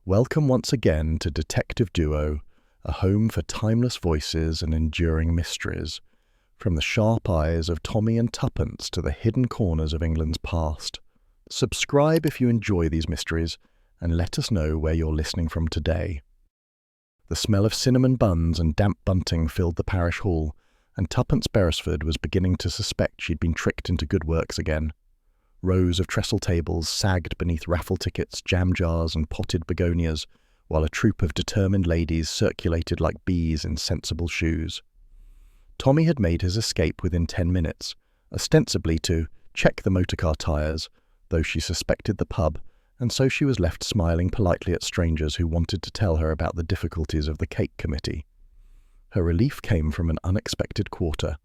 Welcome once again to Detective Duo, a home for timeless voices and enduring mysteries, from the sharp eyes of Tommy and Tuppence to the hidden corners of England's past. Subscribe if you enjoy these mysteries, and let us know where you're listening from today. The smell of cinnamon buns and damp bunting filled the parish hall, and Tuppence Beresford was beginning to suspect she'd been tricked into good works again. Rows of trestle tables sagged beneath raffle tickets, jam jars and potted begonias, while a troop of determined ladies circulated like bees in sensible shoes. Tommy had made his escape within 10 minutes, ostensibly to check the motorcar tyres, though she suspected the pub, and so she was left smiling politely at strangers who wanted to tell her about the difficulties of the cake committee. Her relief came from an unexpected quarter,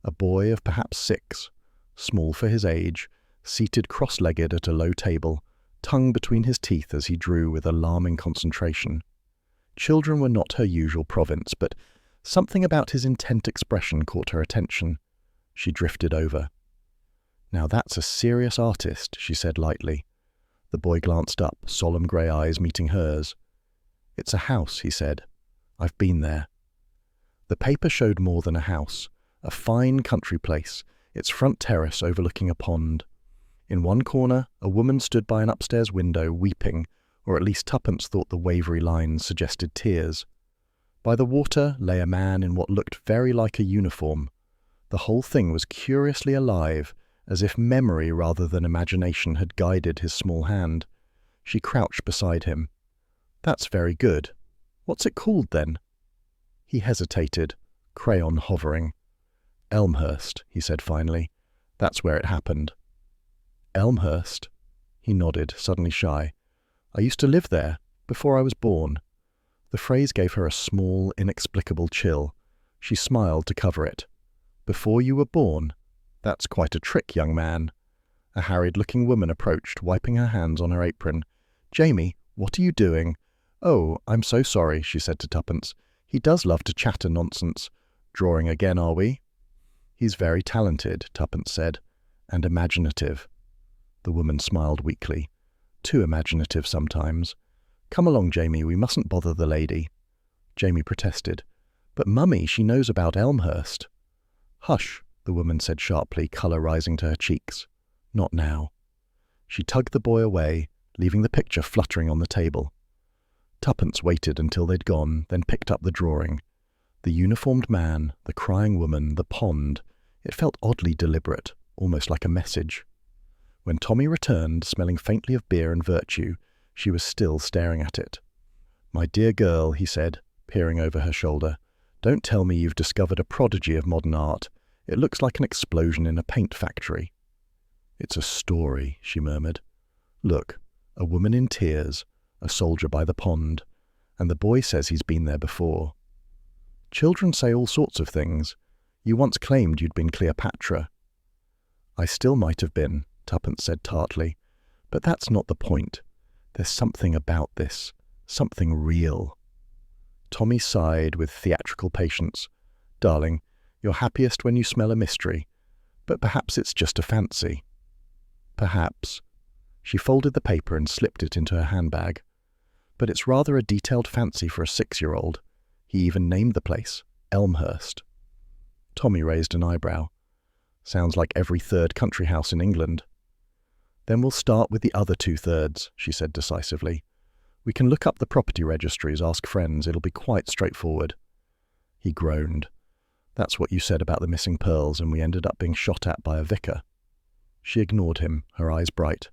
a boy of perhaps 6, small for his age, seated cross-legged at a low table, tongue between his teeth as he drew with alarming concentration. Children were not her usual province, but something about his intent expression caught her attention. She drifted over. "Now that's a serious artist," she said lightly. The boy glanced up, solemn grey eyes meeting hers. "It's a house," he said. "I've been there." The paper showed more than a house, a fine country place, its front terrace overlooking a pond. In one corner, a woman stood by an upstairs window, weeping, or at least Tuppence thought the wavery lines suggested tears. By the water lay a man in what looked very like a uniform. The whole thing was curiously alive, as if memory rather than imagination had guided his small hand. She crouched beside him. "That's very good. What's it called, then?" He hesitated, crayon hovering. "Elmhurst," he said finally. "That's where it happened." "Elmhurst?" He nodded, suddenly shy. "I used to live there, before I was born." The phrase gave her a small, inexplicable chill. She smiled to cover it. "Before you were born? That's quite a trick, young man." A harried-looking woman approached, wiping her hands on her apron. "Jamie, what are you doing?" "Oh, I'm so sorry," she said to Tuppence. "He does love to chatter nonsense. Drawing again, are we?" "He's very talented," Tuppence said, "and imaginative." The woman smiled weakly. "Too imaginative sometimes. Come along, Jamie, we mustn't bother the lady." Jamie protested. "But Mummy, she knows about Elmhurst." "Hush," the woman said sharply, colour rising to her cheeks. "Not now." She tugged the boy away, leaving the picture fluttering on the table. Tuppence waited until they'd gone, then picked up the drawing. The uniformed man, the crying woman, the pond. It felt oddly deliberate, almost like a message. When Tommy returned, smelling faintly of beer and virtue, she was still staring at it. "My dear girl," he said, peering over her shoulder, "don't tell me you've discovered a prodigy of modern art. It looks like an explosion in a paint factory." "It's a story," she murmured. "Look, a woman in tears, a soldier by the pond, and the boy says he's been there before. Children say all sorts of things. You once claimed you'd been Cleopatra." "I still might have been," Tuppence said tartly, "but that's not the point. There's something about this, something real." Tommy sighed with theatrical patience. "Darling, you're happiest when you smell a mystery, but perhaps it's just a fancy." "Perhaps." She folded the paper and slipped it into her handbag. "But it's rather a detailed fancy for a 6-year-old. He even named the place, Elmhurst." Tommy raised an eyebrow. "Sounds like every third country house in England." "Then we'll start with the other 2/3, she said decisively. "We can look up the property registries, ask friends. It'll be quite straightforward." He groaned. "That's what you said about the missing pearls, and we ended up being shot at by a vicar." She ignored him, her eyes bright.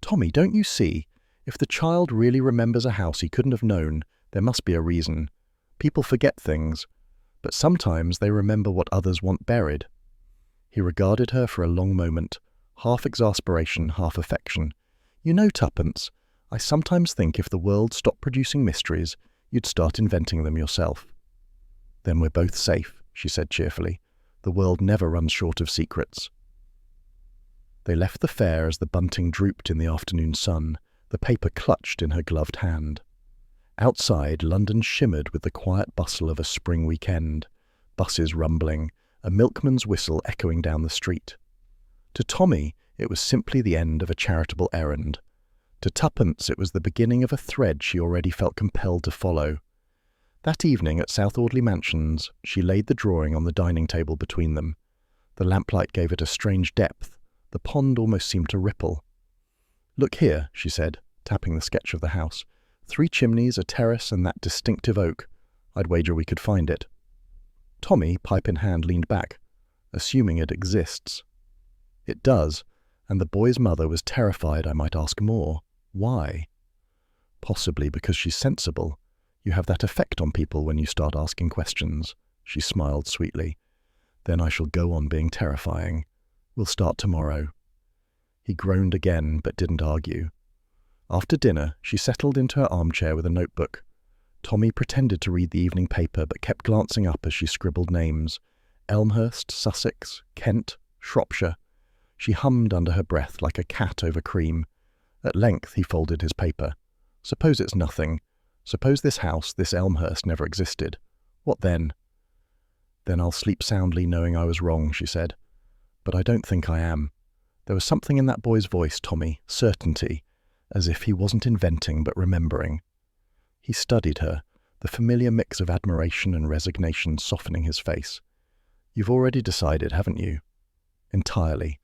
"Tommy, don't you see? If the child really remembers a house he couldn't have known, there must be a reason. People forget things, but sometimes they remember what others want buried." He regarded her for a long moment, half exasperation, half affection. "You know, Tuppence, I sometimes think if the world stopped producing mysteries, you'd start inventing them yourself." "Then we're both safe," she said cheerfully. "The world never runs short of secrets." They left the fair as the bunting drooped in the afternoon sun, the paper clutched in her gloved hand. Outside, London shimmered with the quiet bustle of a spring weekend, buses rumbling, a milkman's whistle echoing down the street. To Tommy, it was simply the end of a charitable errand. To Tuppence it was the beginning of a thread she already felt compelled to follow. That evening at South Audley Mansions, she laid the drawing on the dining table between them. The lamplight gave it a strange depth. The pond almost seemed to ripple. "Look here," she said, tapping the sketch of the house. 3 chimneys, a terrace, and that distinctive oak. I'd wager we could find it. Tommy, pipe in hand, leaned back. "Assuming it exists." "It does, and the boy's mother was terrified I might ask more. Why?" "Possibly because she's sensible. You have that effect on people when you start asking questions." She smiled sweetly. "Then I shall go on being terrifying. We'll start tomorrow." He groaned again, but didn't argue. After dinner, she settled into her armchair with a notebook. Tommy pretended to read the evening paper, but kept glancing up as she scribbled names. Elmhurst, Sussex, Kent, Shropshire. She hummed under her breath like a cat over cream. At length he folded his paper. "Suppose it's nothing. Suppose this house, this Elmhurst, never existed. What then?" "Then I'll sleep soundly knowing I was wrong," she said. "But I don't think I am." There was something in that boy's voice, Tommy, certainty, as if he wasn't inventing but remembering. He studied her, the familiar mix of admiration and resignation softening his face. "You've already decided, haven't you?" "Entirely."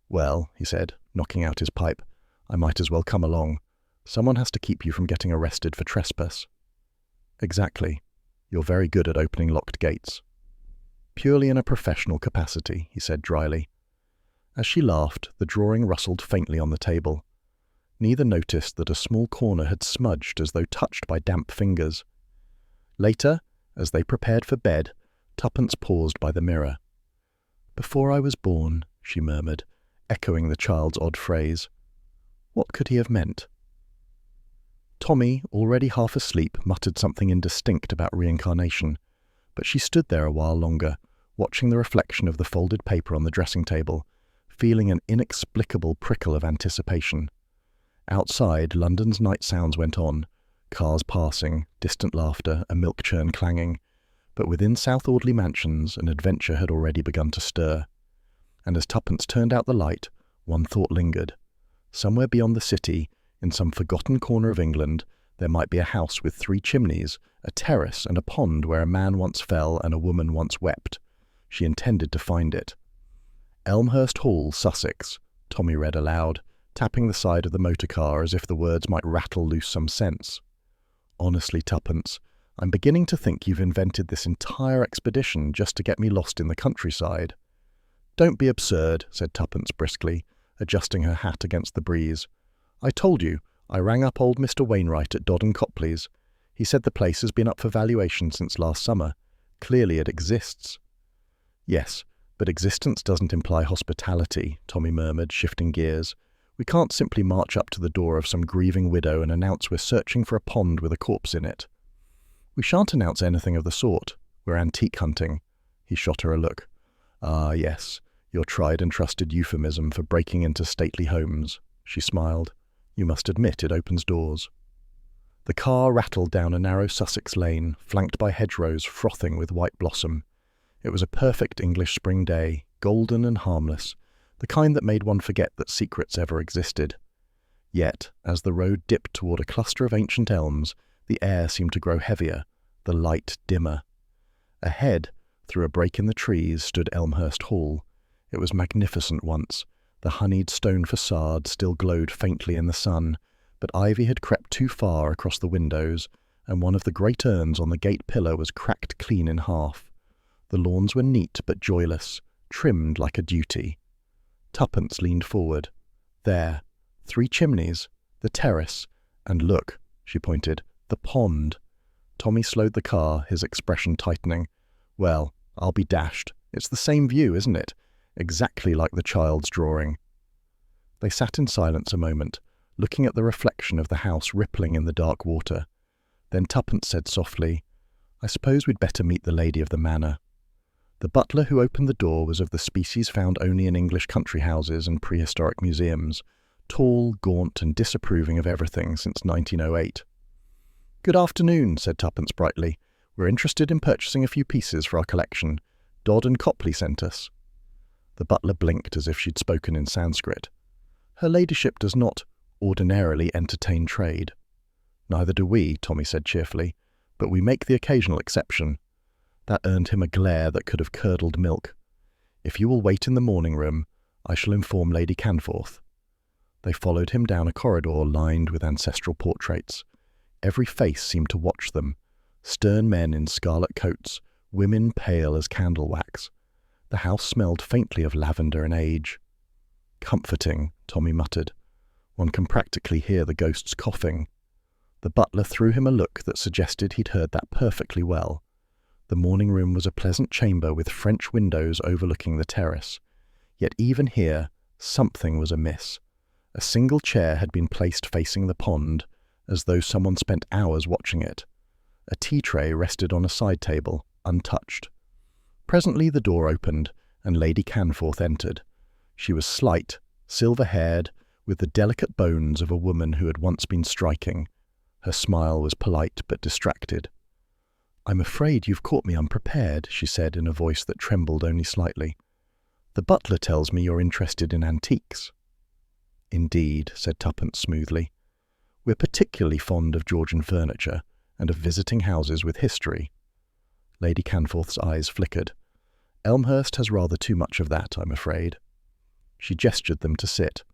"Well," he said, knocking out his pipe, "I might as well come along. Someone has to keep you from getting arrested for trespass." "Exactly. You're very good at opening locked gates." "Purely in a professional capacity," he said dryly. As she laughed, the drawing rustled faintly on the table. Neither noticed that a small corner had smudged as though touched by damp fingers. Later, as they prepared for bed, Tuppence paused by the mirror. "Before I was born," she murmured, echoing the child's odd phrase. What could he have meant? Tommy, already half asleep, muttered something indistinct about reincarnation, but she stood there a while longer, watching the reflection of the folded paper on the dressing table, feeling an inexplicable prickle of anticipation. Outside, London's night sounds went on, cars passing, distant laughter, a milk churn clanging, but within South Audley Mansions an adventure had already begun to stir. And as Tuppence turned out the light, one thought lingered. Somewhere beyond the city, in some forgotten corner of England, there might be a house with 3 chimneys, a terrace and a pond where a man once fell and a woman once wept. She intended to find it. "Elmhurst Hall, Sussex," Tommy read aloud, tapping the side of the motor car as if the words might rattle loose some sense. "Honestly, Tuppence, I'm beginning to think you've invented this entire expedition just to get me lost in the countryside." "Don't be absurd," said Tuppence briskly, adjusting her hat against the breeze. "I told you, I rang up old Mr. Wainwright at Dodd and Copley's. He said the place has been up for valuation since last summer. Clearly it exists." "Yes, but existence doesn't imply hospitality," Tommy murmured, shifting gears. "We can't simply march up to the door of some grieving widow and announce we're searching for a pond with a corpse in it." "We shan't announce anything of the sort. We're antique hunting." He shot her a look. "Ah, yes, your tried and trusted euphemism for breaking into stately homes." She smiled. "You must admit it opens doors." The car rattled down a narrow Sussex lane, flanked by hedgerows frothing with white blossom. It was a perfect English spring day, golden and harmless, the kind that made one forget that secrets ever existed. Yet, as the road dipped toward a cluster of ancient elms, the air seemed to grow heavier, the light dimmer. Ahead, through a break in the trees, stood Elmhurst Hall. It was magnificent once. The honeyed stone facade still glowed faintly in the sun, but ivy had crept too far across the windows, and one of the great urns on the gate pillar was cracked clean in half. The lawns were neat but joyless, trimmed like a duty. Tuppence leaned forward. There, 3 chimneys, the terrace, and look, she pointed, the pond. Tommy slowed the car, his expression tightening. "Well, I'll be dashed. It's the same view, isn't it? Exactly like the child's drawing." They sat in silence a moment, looking at the reflection of the house rippling in the dark water. Then Tuppence said softly, "I suppose we'd better meet the lady of the manor." The butler who opened the door was of the species found only in English country houses and prehistoric museums, tall, gaunt, and disapproving of everything since 1908. "Good afternoon," said Tuppence brightly. "We're interested in purchasing a few pieces for our collection. Dodd and Copley sent us." The butler blinked as if she'd spoken in Sanskrit. "Her ladyship does not ordinarily entertain trade. Neither do we, Tommy said cheerfully, but we make the occasional exception. That earned him a glare that could have curdled milk. If you will wait in the morning room, I shall inform Lady Canforth. They followed him down a corridor lined with ancestral portraits. Every face seemed to watch them. Stern men in scarlet coats, women pale as candle wax. The house smelled faintly of lavender and age. Comforting, Tommy muttered. One can practically hear the ghosts coughing. The butler threw him a look that suggested he'd heard that perfectly well. The morning room was a pleasant chamber with French windows overlooking the terrace. Yet even here, something was amiss. A single chair had been placed facing the pond, as though someone spent hours watching it. A tea tray rested on a side table, untouched. Presently the door opened, and Lady Canforth entered. She was slight, silver-haired, with the delicate bones of a woman who had once been striking. Her smile was polite but distracted. "I'm afraid you've caught me unprepared," she said in a voice that trembled only slightly. "The butler tells me you're interested in antiques." "Indeed," said Tuppence smoothly. "We're particularly fond of Georgian furniture and of visiting houses with history." Lady Canforth's eyes flickered. "Elmhurst has rather too much of that, I'm afraid." She gestured them to sit.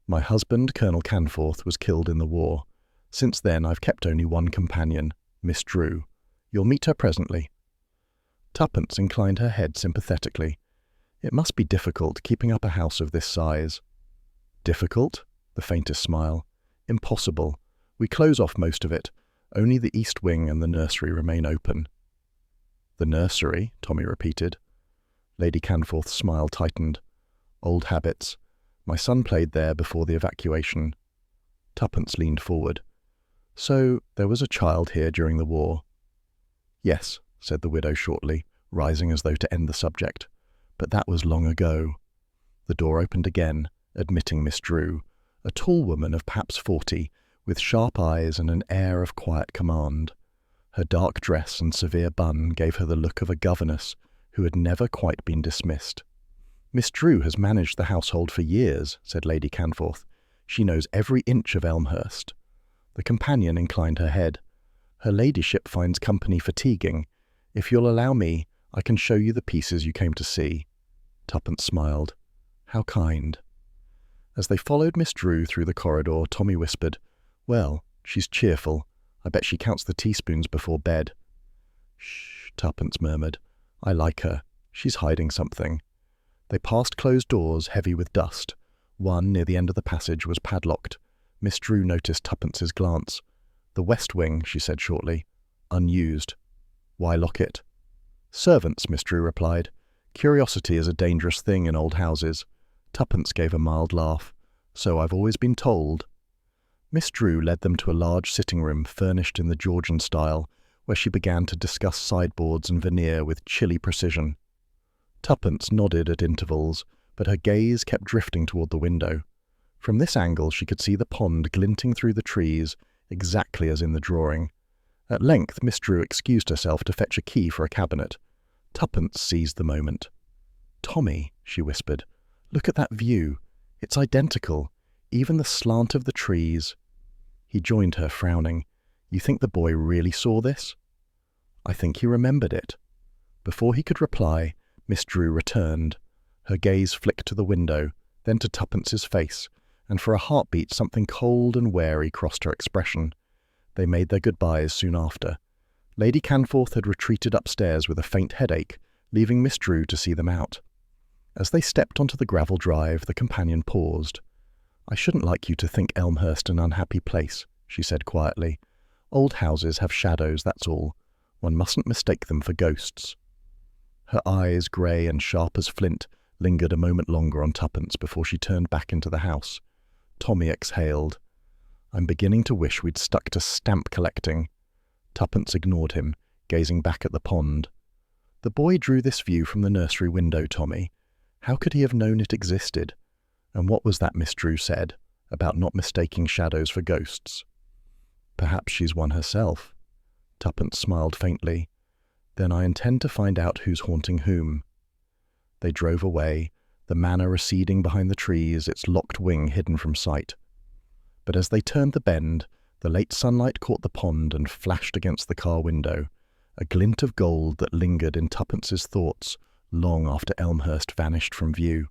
"My husband, Colonel Canforth, was killed in the war. Since then I've kept only one companion, Miss Drew. You'll meet her presently." Tuppence inclined her head sympathetically. It must be difficult keeping up a house of this size. "Difficult?" The faintest smile. "Impossible. We close off most of it. Only the east wing and the nursery remain open." "The nursery?" Tommy repeated. Lady Canforth's smile tightened. "Old habits. My son played there before the evacuation." Tuppence leaned forward. "So there was a child here during the war?" "Yes," said the widow shortly, rising as though to end the subject. "But that was long ago." The door opened again, admitting Miss Drew, a tall woman of perhaps 40, with sharp eyes and an air of quiet command. Her dark dress and severe bun gave her the look of a governess who had never quite been dismissed. "Miss Drew has managed the household for years," said Lady Canforth. "She knows every inch of Elmhurst." The companion inclined her head. "Her ladyship finds company fatiguing. If you'll allow me, I can show you the pieces you came to see." Tuppence smiled. "How kind." As they followed Miss Drew through the corridor, Tommy whispered, "Well, she's cheerful. I bet she counts the teaspoons before bed." "Shh," Tuppence murmured. "I like her. She's hiding something." They passed closed doors heavy with dust. One, near the end of the passage, was padlocked. Miss Drew noticed Tuppence's glance. "The west wing," she said shortly. "Unused." "Why lock it?" "Servants," Miss Drew replied. "Curiosity is a dangerous thing in old houses." Tuppence gave a mild laugh. "So I've always been told." Miss Drew led them to a large sitting room furnished in the Georgian style, where she began to discuss sideboards and veneer with chilly precision. Tuppence nodded at intervals, but her gaze kept drifting toward the window. From this angle she could see the pond glinting through the trees, exactly as in the drawing. At length Miss Drew excused herself to fetch a key for a cabinet. Tuppence seized the moment. "Tommy," she whispered, "look at that view. It's identical, even the slant of the trees." He joined her, frowning. "You think the boy really saw this?" "I think he remembered it." Before he could reply, Miss Drew returned. Her gaze flicked to the window, then to Tuppence's face, and for a heartbeat something cold and wary crossed her expression. They made their goodbyes soon after. Lady Canforth had retreated upstairs with a faint headache, leaving Miss Drew to see them out. As they stepped onto the gravel drive, the companion paused. "I shouldn't like you to think Elmhurst an unhappy place," she said quietly. "Old houses have shadows, that's all. One mustn't mistake them for ghosts." Her eyes, grey and sharp as flint, lingered a moment longer on Tuppence before she turned back into the house. Tommy exhaled. "I'm beginning to wish we'd stuck to stamp collecting." Tuppence ignored him, gazing back at the pond. "The boy drew this view from the nursery window, Tommy. How could he have known it existed? And what was that Miss Drew said, about not mistaking shadows for ghosts?" "Perhaps she's one herself." Tuppence smiled faintly. "Then I intend to find out who's haunting whom." They drove away, the manor receding behind the trees, its locked wing hidden from sight. But as they turned the bend, the late sunlight caught the pond and flashed against the car window, a glint of gold that lingered in Tuppence's thoughts long after Elmhurst vanished from view.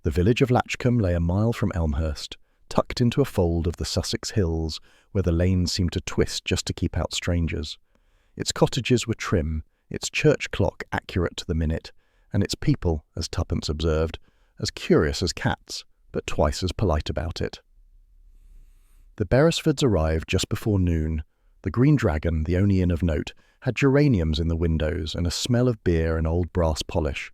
The village of Latchcombe lay a mile from Elmhurst, tucked into a fold of the Sussex hills where the lanes seemed to twist just to keep out strangers. Its cottages were trim, its church clock accurate to the minute, and its people, as Tuppence observed, as curious as cats, but twice as polite about it. The Beresfords arrived just before noon. The Green Dragon, the only inn of note, had geraniums in the windows and a smell of beer and old brass polish.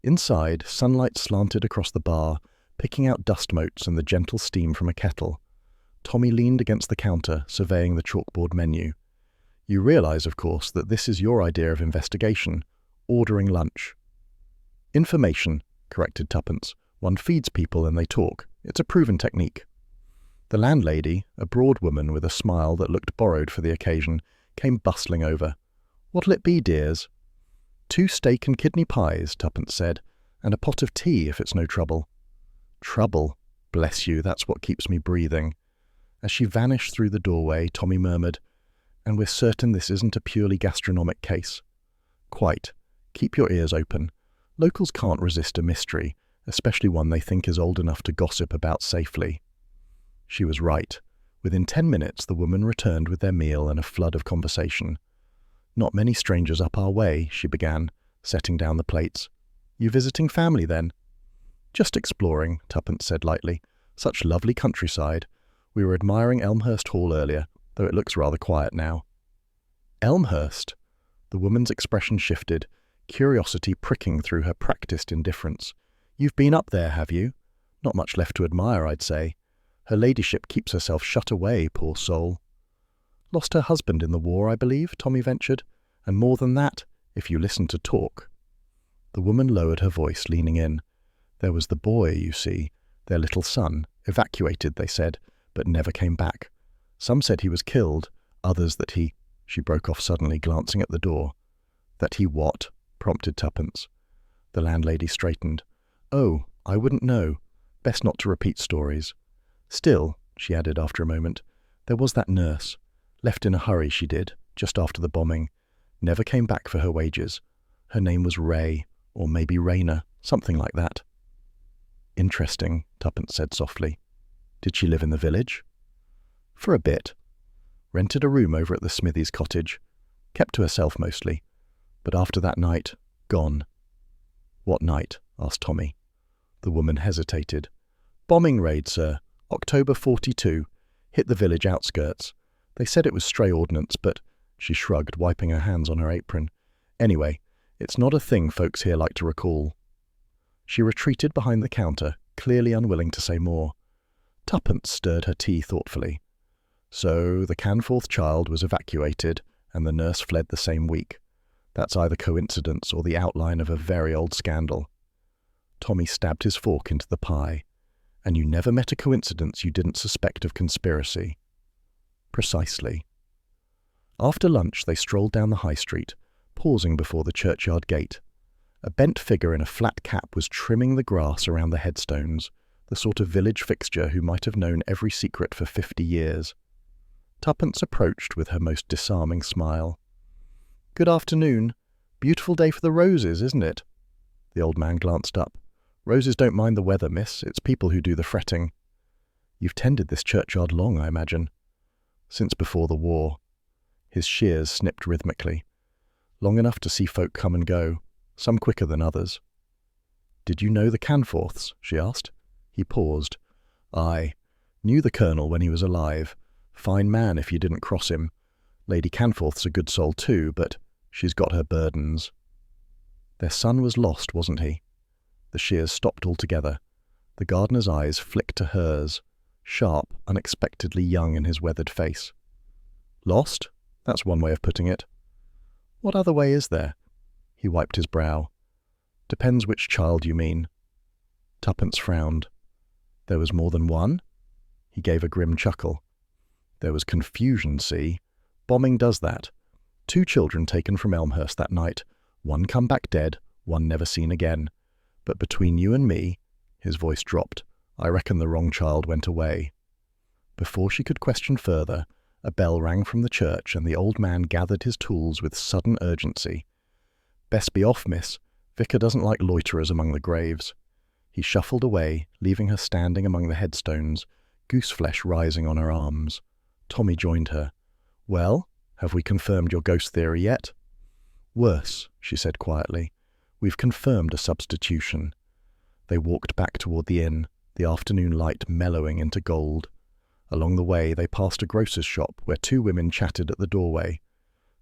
Inside, sunlight slanted across the bar, picking out dust motes and the gentle steam from a kettle. Tommy leaned against the counter, surveying the chalkboard menu. "You realise, of course, that this is your idea of investigation, ordering lunch." "Information," corrected Tuppence. "One feeds people and they talk. It's a proven technique." The landlady, a broad woman with a smile that looked borrowed for the occasion, came bustling over. "What'll it be, dears?" "2 steak and kidney pies," Tuppence said, "and a pot of tea, if it's no trouble." "Trouble? Bless you, that's what keeps me breathing." As she vanished through the doorway, Tommy murmured, "And we're certain this isn't a purely gastronomic case?" "Quite. Keep your ears open. Locals can't resist a mystery, especially one they think is old enough to gossip about safely." She was right. Within 10 minutes, the woman returned with their meal and a flood of conversation. "Not many strangers up our way," she began, setting down the plates. "You visiting family, then?" "Just exploring," Tuppence said lightly. "Such lovely countryside. We were admiring Elmhurst Hall earlier, though it looks rather quiet now." "Elmhurst?" The woman's expression shifted, curiosity pricking through her practiced indifference. "You've been up there, have you? Not much left to admire, I'd say. Her ladyship keeps herself shut away, poor soul." "Lost her husband in the war, I believe," Tommy ventured. "And more than that, if you listen to talk." The woman lowered her voice, leaning in. "There was the boy, you see, their little son, evacuated, they said, but never came back. Some said he was killed, others that he—" She broke off suddenly, glancing at the door. "That he what?" prompted Tuppence. The landlady straightened. "Oh, I wouldn't know. Best not to repeat stories. Still," she added after a moment, "there was that nurse. Left in a hurry, she did, just after the bombing. Never came back for her wages. Her name was Ray, or maybe Rayner, something like that." "Interesting," Tuppence said softly. "Did she live in the village?" "For a bit. Rented a room over at the Smithies cottage. Kept to herself mostly. But after that night, gone." "What night?" asked Tommy. The woman hesitated. "Bombing raid, sir. October 42. Hit the village outskirts. They said it was stray ordnance, but—" She shrugged, wiping her hands on her apron. "Anyway, it's not a thing folks here like to recall." She retreated behind the counter, clearly unwilling to say more. Tuppence stirred her tea thoughtfully. "So the Canforth child was evacuated, and the nurse fled the same week. That's either coincidence or the outline of a very old scandal." Tommy stabbed his fork into the pie. "And you never met a coincidence you didn't suspect of conspiracy?" "Precisely." After lunch they strolled down the high street, pausing before the churchyard gate. A bent figure in a flat cap was trimming the grass around the headstones, the sort of village fixture who might have known every secret for 50 years. Tuppence approached with her most disarming smile. "Good afternoon. Beautiful day for the roses, isn't it?" The old man glanced up. "Roses don't mind the weather, miss. It's people who do the fretting." "You've tended this churchyard long, I imagine." "Since before the war." His shears snipped rhythmically. "Long enough to see folk come and go, some quicker than others." "Did you know the Canforths?" she asked. He paused. "Aye. Knew the colonel when he was alive. Fine man if you didn't cross him. Lady Canforth's a good soul too, but she's got her burdens." "Their son was lost, wasn't he?" The shears stopped altogether. The gardener's eyes flicked to hers, sharp, unexpectedly young in his weathered face. "Lost? That's one way of putting it." "What other way is there?" He wiped his brow. "Depends which child you mean." Tuppence frowned. "There was more than one?" He gave a grim chuckle. "There was confusion, see? Bombing does that. 2 children taken from Elmhurst that night. One come back dead, one never seen again. But between you and me," his voice dropped, "I reckon the wrong child went away." Before she could question further, a bell rang from the church and the old man gathered his tools with sudden urgency. "Best be off, miss. Vicar doesn't like loiterers among the graves." He shuffled away, leaving her standing among the headstones, gooseflesh rising on her arms. Tommy joined her. "Well, have we confirmed your ghost theory yet?" "Worse," she said quietly. "We've confirmed a substitution." They walked back toward the inn, the afternoon light mellowing into gold. Along the way, they passed a grocer's shop where two women chatted at the doorway.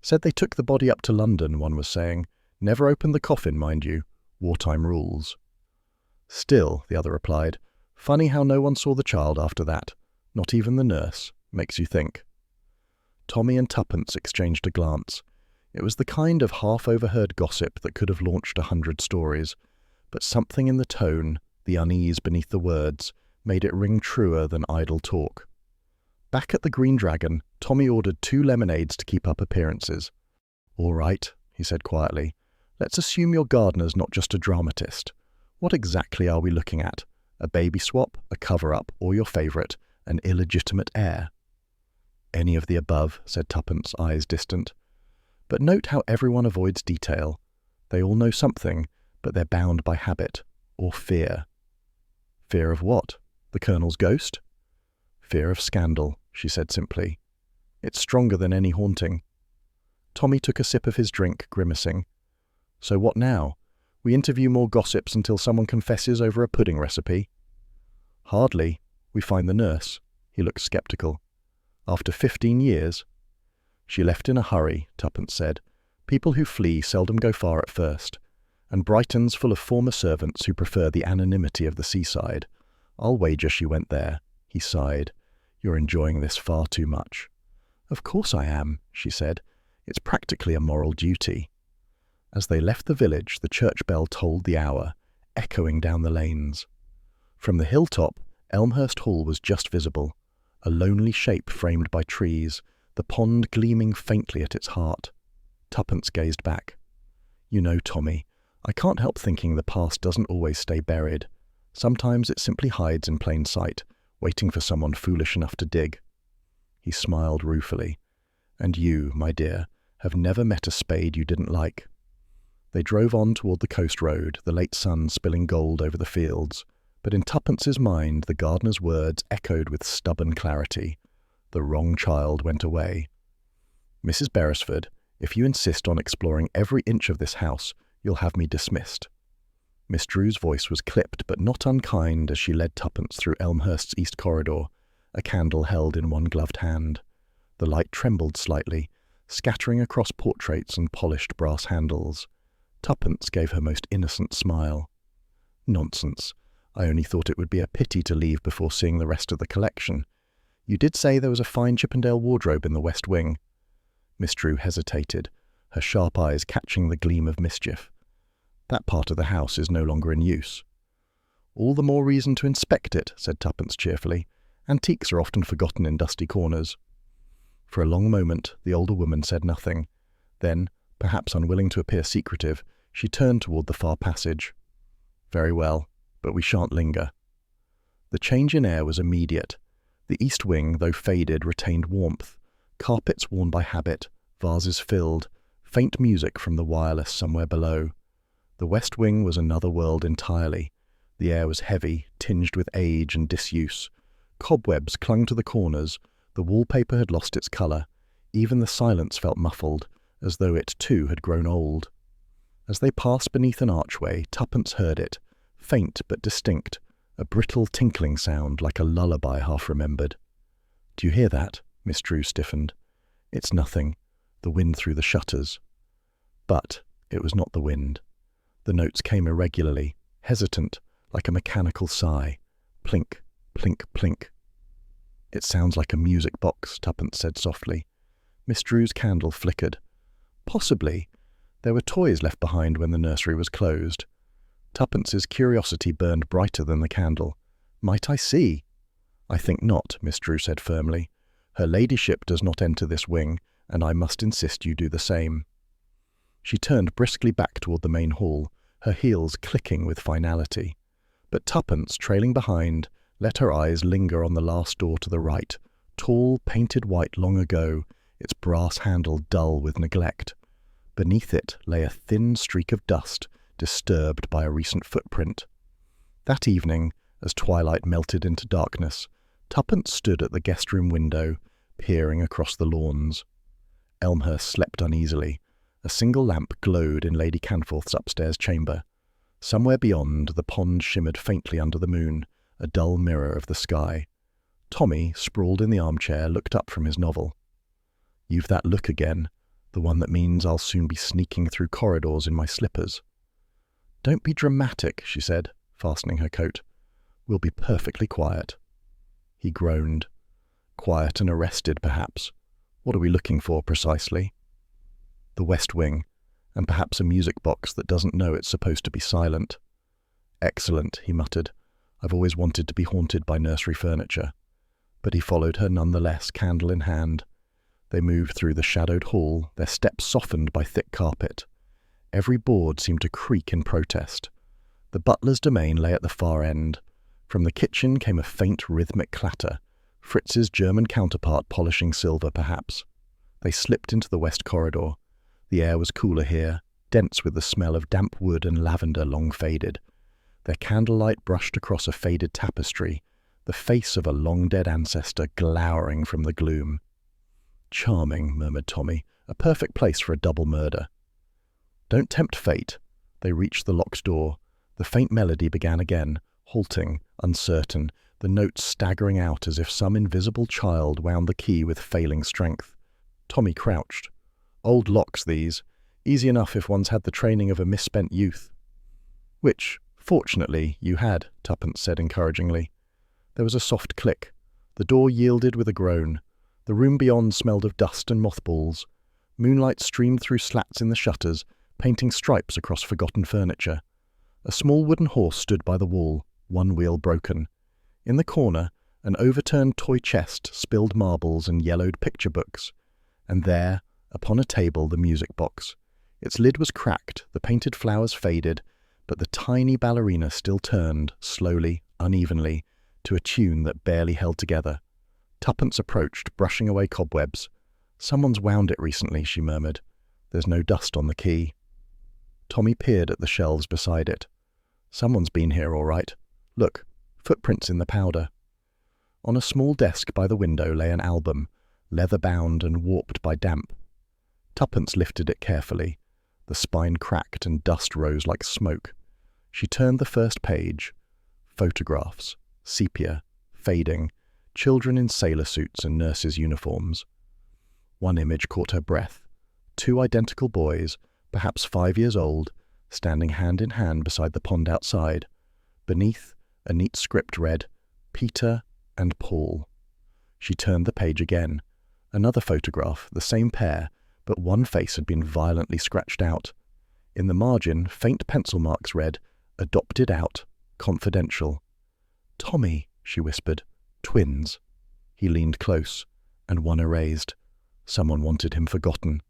"Said they took the body up to London," one was saying. "Never opened the coffin, mind you. Wartime rules." "Still," the other replied, "funny how no one saw the child after that. Not even the nurse. Makes you think." Tommy and Tuppence exchanged a glance. It was the kind of half-overheard gossip that could have launched 100 stories, but something in the tone, the unease beneath the words, made it ring truer than idle talk. Back at the Green Dragon, Tommy ordered 2 lemonades to keep up appearances. "All right," he said quietly. "Let's assume your gardener's not just a dramatist. What exactly are we looking at? A baby swap, a cover-up, or your favourite, an illegitimate heir?" "Any of the above," said Tuppence, eyes distant. "But note how everyone avoids detail. They all know something, but they're bound by habit, or fear." "Fear of what? The Colonel's ghost?" "Fear of scandal," she said simply. "It's stronger than any haunting." Tommy took a sip of his drink, grimacing. "So what now? We interview more gossips until someone confesses over a pudding recipe?" "Hardly. We find the nurse." He looked sceptical. "After 15 years?" "She left in a hurry," Tuppence said. "People who flee seldom go far at first. And Brighton's full of former servants who prefer the anonymity of the seaside. I'll wager she went there." He sighed. "You're enjoying this far too much." "Of course I am," she said. "It's practically a moral duty." As they left the village, the church bell tolled the hour, echoing down the lanes. From the hilltop, Elmhurst Hall was just visible, a lonely shape framed by trees, the pond gleaming faintly at its heart. Tuppence gazed back. "You know, Tommy, I can't help thinking the past doesn't always stay buried. Sometimes it simply hides in plain sight, waiting for someone foolish enough to dig." He smiled ruefully. "And you, my dear, have never met a spade you didn't like." They drove on toward the coast road, the late sun spilling gold over the fields, but in Tuppence's mind the gardener's words echoed with stubborn clarity. The wrong child went away. "Mrs. Beresford, if you insist on exploring every inch of this house, you'll have me dismissed." Miss Drew's voice was clipped but not unkind as she led Tuppence through Elmhurst's east corridor, a candle held in one gloved hand. The light trembled slightly, scattering across portraits and polished brass handles. Tuppence gave her most innocent smile. "Nonsense. I only thought it would be a pity to leave before seeing the rest of the collection. You did say there was a fine Chippendale wardrobe in the west wing." Miss Drew hesitated, her sharp eyes catching the gleam of mischief. "That part of the house is no longer in use." "All the more reason to inspect it," said Tuppence cheerfully. "Antiques are often forgotten in dusty corners." For a long moment the older woman said nothing. Then, perhaps unwilling to appear secretive, she turned toward the far passage. "Very well, but we shan't linger." The change in air was immediate. The east wing, though faded, retained warmth. Carpets worn by habit, vases filled, faint music from the wireless somewhere below. The west wing was another world entirely. The air was heavy, tinged with age and disuse. Cobwebs clung to the corners, the wallpaper had lost its colour. Even the silence felt muffled, as though it too had grown old. As they passed beneath an archway, Tuppence heard it, faint but distinct, a brittle tinkling sound like a lullaby half-remembered. "Do you hear that?" Miss Drew stiffened. "It's nothing. The wind through the shutters." But it was not the wind. The notes came irregularly, hesitant, like a mechanical sigh. Plink, plink, plink. "It sounds like a music box," Tuppence said softly. Miss Drew's candle flickered. "Possibly. There were toys left behind when the nursery was closed." Tuppence's curiosity burned brighter than the candle. "Might I see?" "I think not," Miss Drew said firmly. "Her ladyship does not enter this wing, and I must insist you do the same." She turned briskly back toward the main hall, her heels clicking with finality. But Tuppence, trailing behind, let her eyes linger on the last door to the right, Tall, painted white long ago, its brass handle dull with neglect. Beneath it lay a thin streak of dust, disturbed by a recent footprint. That evening, as twilight melted into darkness, Tuppence stood at the guest-room window, peering across the lawns. Elmhurst slept uneasily. A single lamp glowed in Lady Canforth's upstairs chamber. Somewhere beyond, the pond shimmered faintly under the moon, a dull mirror of the sky. Tommy, sprawled in the armchair, looked up from his novel. "You've that look again, the one that means I'll soon be sneaking through corridors in my slippers." "Don't be dramatic," she said, fastening her coat. "We'll be perfectly quiet." He groaned. "Quiet and arrested, perhaps. What are we looking for, precisely?" "The West Wing, and perhaps a music box that doesn't know it's supposed to be silent." "Excellent," he muttered. "I've always wanted to be haunted by nursery furniture." But he followed her nonetheless, candle in hand. They moved through the shadowed hall, their steps softened by thick carpet. Every board seemed to creak in protest. The butler's domain lay at the far end. From the kitchen came a faint rhythmic clatter, Fritz's German counterpart polishing silver, perhaps. They slipped into the west corridor. The air was cooler here, dense with the smell of damp wood and lavender long faded. Their candlelight brushed across a faded tapestry, the face of a long-dead ancestor glowering from the gloom. "Charming," murmured Tommy. "A perfect place for a double murder." "Don't tempt fate." They reached the locked door. The faint melody began again, halting, uncertain, the notes staggering out as if some invisible child wound the key with failing strength. Tommy crouched. Old locks, these. Easy enough if one's had the training of a misspent youth. "Which, fortunately, you had," Tuppence said encouragingly. There was a soft click. The door yielded with a groan. The room beyond smelled of dust and mothballs. Moonlight streamed through slats in the shutters, painting stripes across forgotten furniture. A small wooden horse stood by the wall, one wheel broken. In the corner, an overturned toy chest spilled marbles and yellowed picture books. And there, upon a table, the music box. Its lid was cracked, the painted flowers faded, but the tiny ballerina still turned, slowly, unevenly, to a tune that barely held together. Tuppence approached, brushing away cobwebs. "Someone's wound it recently," she murmured. "There's no dust on the key." Tommy peered at the shelves beside it. "Someone's been here, all right. Look, footprints in the powder." On a small desk by the window lay an album, leather-bound and warped by damp. Tuppence lifted it carefully. The spine cracked and dust rose like smoke. She turned the first page. Photographs. Sepia. Fading. Children in sailor suits and nurses' uniforms. One image caught her breath. 2 identical boys, perhaps 5 years old, standing hand in hand beside the pond outside. Beneath, a neat script read, "Peter and Paul." She turned the page again. Another photograph, the same pair, but one face had been violently scratched out. In the margin, faint pencil marks read, "Adopted out, confidential." "Tommy," she whispered. "Twins." He leaned close, and one erased. Someone wanted him forgotten.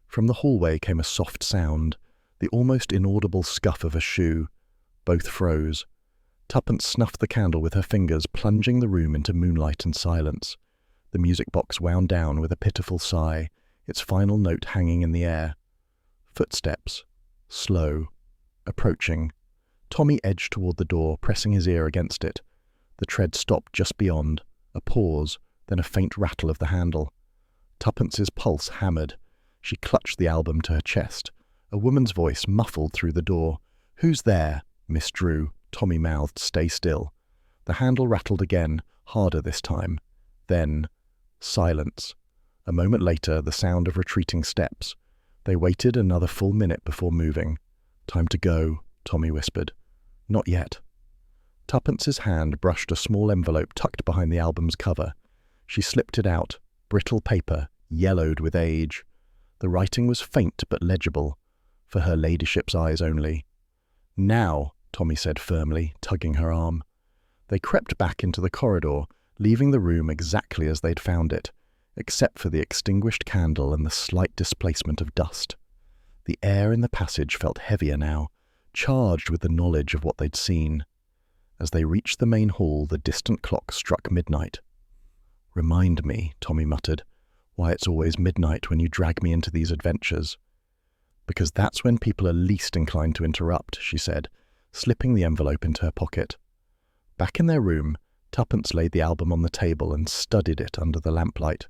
From the hallway came a soft sound, the almost inaudible scuff of a shoe. Both froze. Tuppence snuffed the candle with her fingers, plunging the room into moonlight and silence. The music box wound down with a pitiful sigh, its final note hanging in the air. Footsteps. Slow. Approaching. Tommy edged toward the door, pressing his ear against it. The tread stopped just beyond. A pause, then a faint rattle of the handle. Tuppence's pulse hammered. She clutched the album to her chest. A woman's voice muffled through the door. "Who's there?" Miss Drew. Tommy mouthed, "Stay still." The handle rattled again, harder this time. Then, silence. A moment later, the sound of retreating steps. They waited another full minute before moving. "Time to go," Tommy whispered. "Not yet." Tuppence's hand brushed a small envelope tucked behind the album's cover. She slipped it out, brittle paper, yellowed with age. The writing was faint but legible, for her ladyship's eyes only. "Now," Tommy said firmly, tugging her arm. They crept back into the corridor, leaving the room exactly as they'd found it, except for the extinguished candle and the slight displacement of dust. The air in the passage felt heavier now, charged with the knowledge of what they'd seen. As they reached the main hall, the distant clock struck midnight. "Remind me," Tommy muttered, "why it's always midnight when you drag me into these adventures." "Because that's when people are least inclined to interrupt," she said, slipping the envelope into her pocket. Back in their room, Tuppence laid the album on the table and studied it under the lamplight.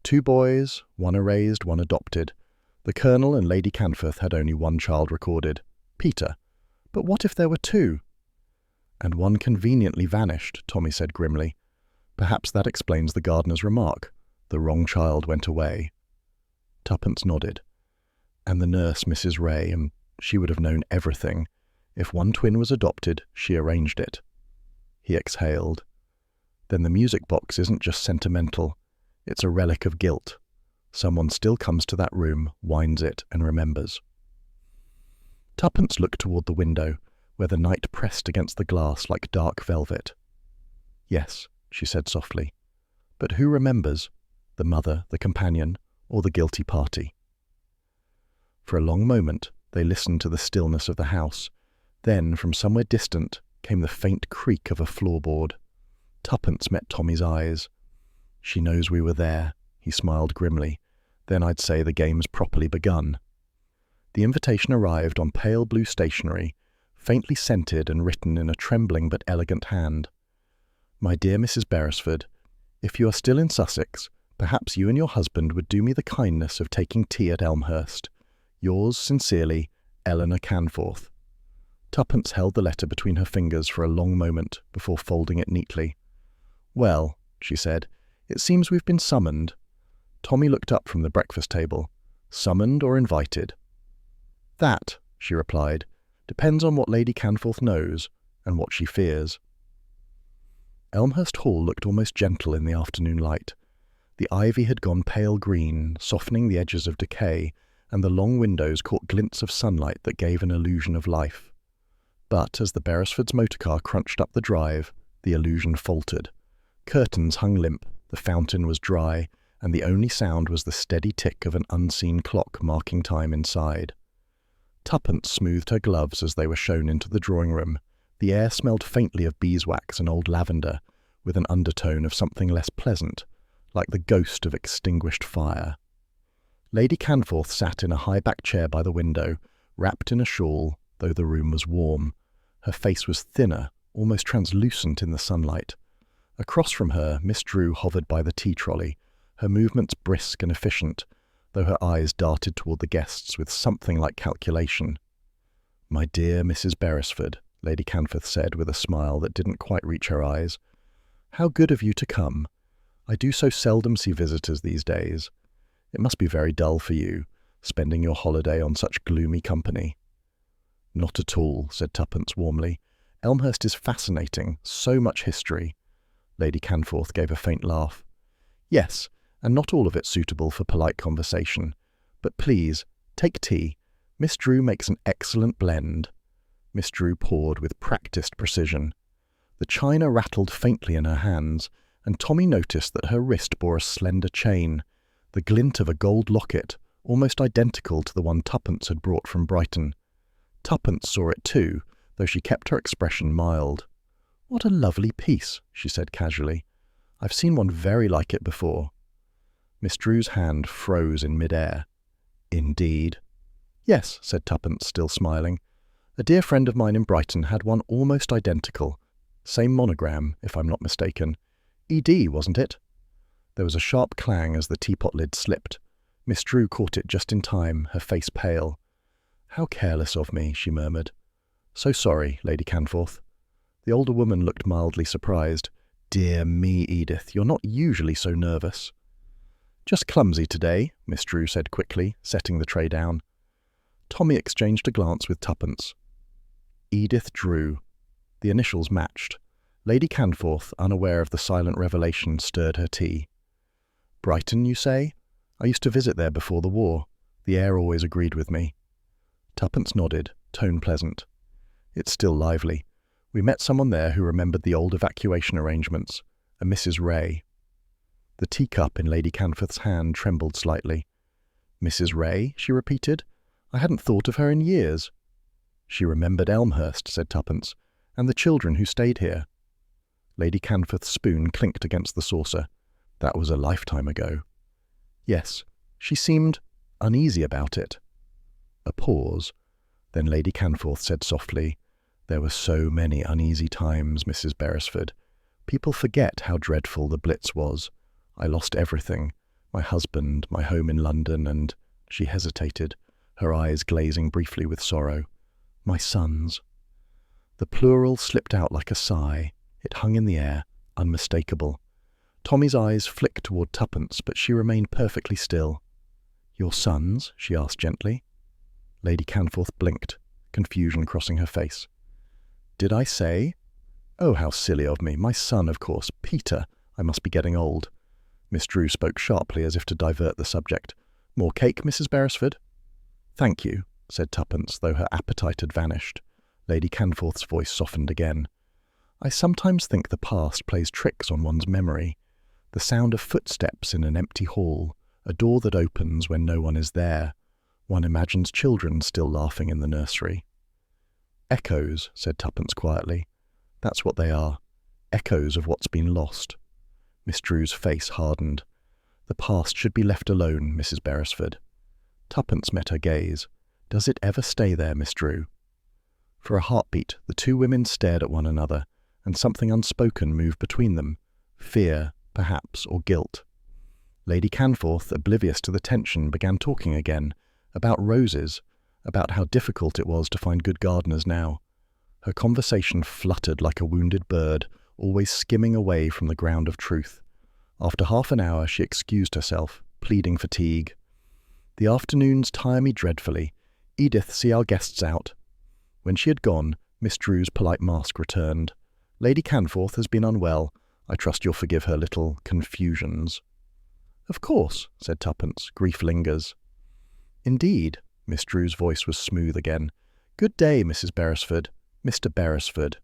2 boys, 1 erased, 1 adopted. The Colonel and Lady Canforth had only 1 child recorded, Peter. But what if there were 2? "And 1 conveniently vanished," Tommy said grimly. "Perhaps that explains the gardener's remark. The wrong child went away." Tuppence nodded. "And the nurse, Mrs. Ray, and she would have known everything. If 1 twin was adopted, she arranged it." He exhaled. "Then the music box isn't just sentimental. It's a relic of guilt. Someone still comes to that room, winds it, and remembers." Tuppence looked toward the window, where the night pressed against the glass like dark velvet. "Yes," she said softly. "But who remembers? The mother, the companion, or the guilty party?" For a long moment they listened to the stillness of the house. Then, from somewhere distant, came the faint creak of a floorboard. Tuppence met Tommy's eyes. "She knows we were there," he smiled grimly. "Then I'd say the game's properly begun." The invitation arrived on pale blue stationery, faintly scented and written in a trembling but elegant hand. "My dear Mrs. Beresford, if you are still in Sussex, perhaps you and your husband would do me the kindness of taking tea at Elmhurst. Yours sincerely, Eleanor Canforth." Tuppence held the letter between her fingers for a long moment before folding it neatly. "Well," she said, "it seems we've been summoned." Tommy looked up from the breakfast table. "Summoned or invited?" "That," she replied, "depends on what Lady Canforth knows and what she fears." Elmhurst Hall looked almost gentle in the afternoon light. The ivy had gone pale green, softening the edges of decay, and the long windows caught glints of sunlight that gave an illusion of life. But as the Beresfords' motorcar crunched up the drive, the illusion faltered. Curtains hung limp, the fountain was dry, and the only sound was the steady tick of an unseen clock marking time inside. Tuppence smoothed her gloves as they were shown into the drawing-room. The air smelled faintly of beeswax and old lavender, with an undertone of something less pleasant, like the ghost of extinguished fire. Lady Canforth sat in a high-backed chair by the window, wrapped in a shawl, though the room was warm. Her face was thinner, almost translucent in the sunlight. Across from her, Miss Drew hovered by the tea trolley, her movements brisk and efficient, though her eyes darted toward the guests with something like calculation. "My dear Mrs. Beresford," Lady Canforth said with a smile that didn't quite reach her eyes, "how good of you to come. I do so seldom see visitors these days. It must be very dull for you, spending your holiday on such gloomy company." "Not at all," said Tuppence warmly. "Elmhurst is fascinating, so much history." Lady Canforth gave a faint laugh. "Yes, and not all of it suitable for polite conversation. But please, take tea. Miss Drew makes an excellent blend." Miss Drew poured with practiced precision. The china rattled faintly in her hands, and Tommy noticed that her wrist bore a slender chain, the glint of a gold locket, almost identical to the one Tuppence had brought from Brighton. Tuppence saw it too, though she kept her expression mild. "What a lovely piece," she said casually. "I've seen one very like it before." Miss Drew's hand froze in mid-air. "Indeed?" "Yes," said Tuppence, still smiling. "A dear friend of mine in Brighton had one almost identical. Same monogram, if I'm not mistaken. E.D., wasn't it?" There was a sharp clang as the teapot lid slipped. Miss Drew caught it just in time, her face pale. "How careless of me," she murmured. "So sorry, Lady Canforth." The older woman looked mildly surprised. "Dear me, Edith, you're not usually so nervous." "Just clumsy today," Miss Drew said quickly, setting the tray down. Tommy exchanged a glance with Tuppence. Edith Drew. The initials matched. Lady Canforth, unaware of the silent revelation, stirred her tea. "Brighton, you say? I used to visit there before the war. The air always agreed with me." Tuppence nodded, tone pleasant. "It's still lively. We met someone there who remembered the old evacuation arrangements, a Mrs. Ray." The teacup in Lady Canforth's hand trembled slightly. "Mrs. Ray?" she repeated. "I hadn't thought of her in years." "She remembered Elmhurst," said Tuppence, "and the children who stayed here." Lady Canforth's spoon clinked against the saucer. That was a lifetime ago. Yes, she seemed uneasy about it. A pause. Then Lady Canforth said softly, "There were so many uneasy times, Mrs. Beresford. People forget how dreadful the Blitz was. I lost everything. My husband, my home in London, and—" She hesitated, her eyes glazing briefly with sorrow. "My sons." The plural slipped out like a sigh. It hung in the air, unmistakable. Tommy's eyes flicked toward Tuppence, but she remained perfectly still. "Your sons?" she asked gently. Lady Canforth blinked, confusion crossing her face. "Did I say? Oh, how silly of me. My son, of course. Peter. I must be getting old." Miss Drew spoke sharply as if to divert the subject. "More cake, Mrs. Beresford?" "Thank you," said Tuppence, though her appetite had vanished. Lady Canforth's voice softened again. "I sometimes think the past plays tricks on one's memory. The sound of footsteps in an empty hall, a door that opens when no one is there. One imagines children still laughing in the nursery." "Echoes," said Tuppence quietly. "That's what they are. Echoes of what's been lost." Miss Drew's face hardened. "The past should be left alone, Mrs. Beresford." Tuppence met her gaze. "Does it ever stay there, Miss Drew?" For a heartbeat, the two women stared at one another, and something unspoken moved between them. Fear, perhaps, or guilt. Lady Canforth, oblivious to the tension, began talking again, about roses, about how difficult it was to find good gardeners now. Her conversation fluttered like a wounded bird, always skimming away from the ground of truth. After half an hour she excused herself, pleading fatigue. "The afternoons tire me dreadfully. Edith, see our guests out." When she had gone, Miss Drew's polite mask returned. "Lady Canforth has been unwell. I trust you'll forgive her little confusions." "Of course," said Tuppence. "Grief lingers." "Indeed." Miss Drew's voice was smooth again. "Good day, Mrs. Beresford. Mr. Beresford."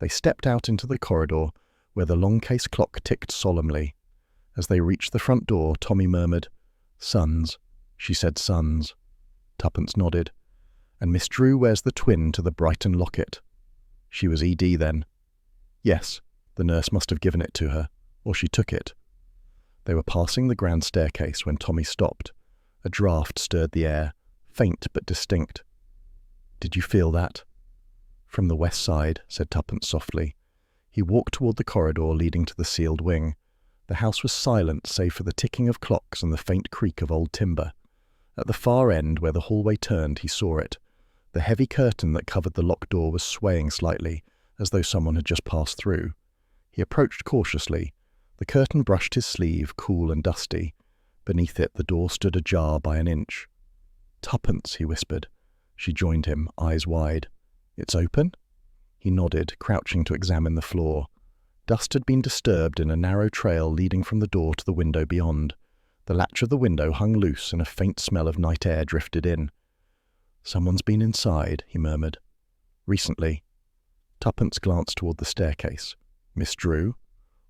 They stepped out into the corridor, where the long-case clock ticked solemnly. As they reached the front door, Tommy murmured, "Sons." She said sons. Tuppence nodded. "And Miss Drew wears the twin to the Brighton locket." "She was ED then?" "Yes. The nurse must have given it to her, or she took it." They were passing the grand staircase when Tommy stopped. A draught stirred the air, faint but distinct. "Did you feel that?" "From the west side," said Tuppence softly. He walked toward the corridor leading to the sealed wing. The house was silent save for the ticking of clocks and the faint creak of old timber. At the far end, where the hallway turned, he saw it. The heavy curtain that covered the locked door was swaying slightly, as though someone had just passed through. He approached cautiously. The curtain brushed his sleeve, cool and dusty. Beneath it, the door stood ajar by an inch. "Tuppence," he whispered. She joined him, eyes wide. "It's open?" He nodded, crouching to examine the floor. Dust had been disturbed in a narrow trail leading from the door to the window beyond. The latch of the window hung loose and a faint smell of night air drifted in. "Someone's been inside," he murmured. "Recently." Tuppence glanced toward the staircase. Miss Drew?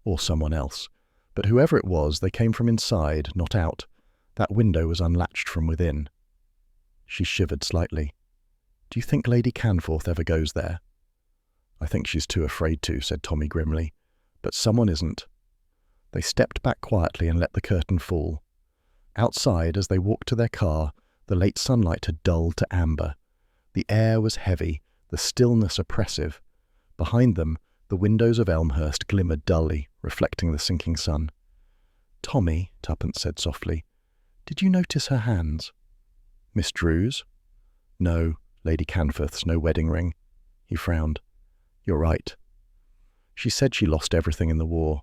Or someone else. But whoever it was, they came from inside, not out. That window was unlatched from within. She shivered slightly. "Do you think Lady Canforth ever goes there?" "I think she's too afraid to," said Tommy grimly. "But someone isn't." They stepped back quietly and let the curtain fall. Outside, as they walked to their car, the late sunlight had dulled to amber. The air was heavy, the stillness oppressive. Behind them, the windows of Elmhurst glimmered dully, reflecting the sinking sun. "Tommy," Tuppence said softly, "did you notice her hands?" "Miss Drew's?" "No, Lady Canforth's no wedding ring." He frowned. "You're right. She said she lost everything in the war.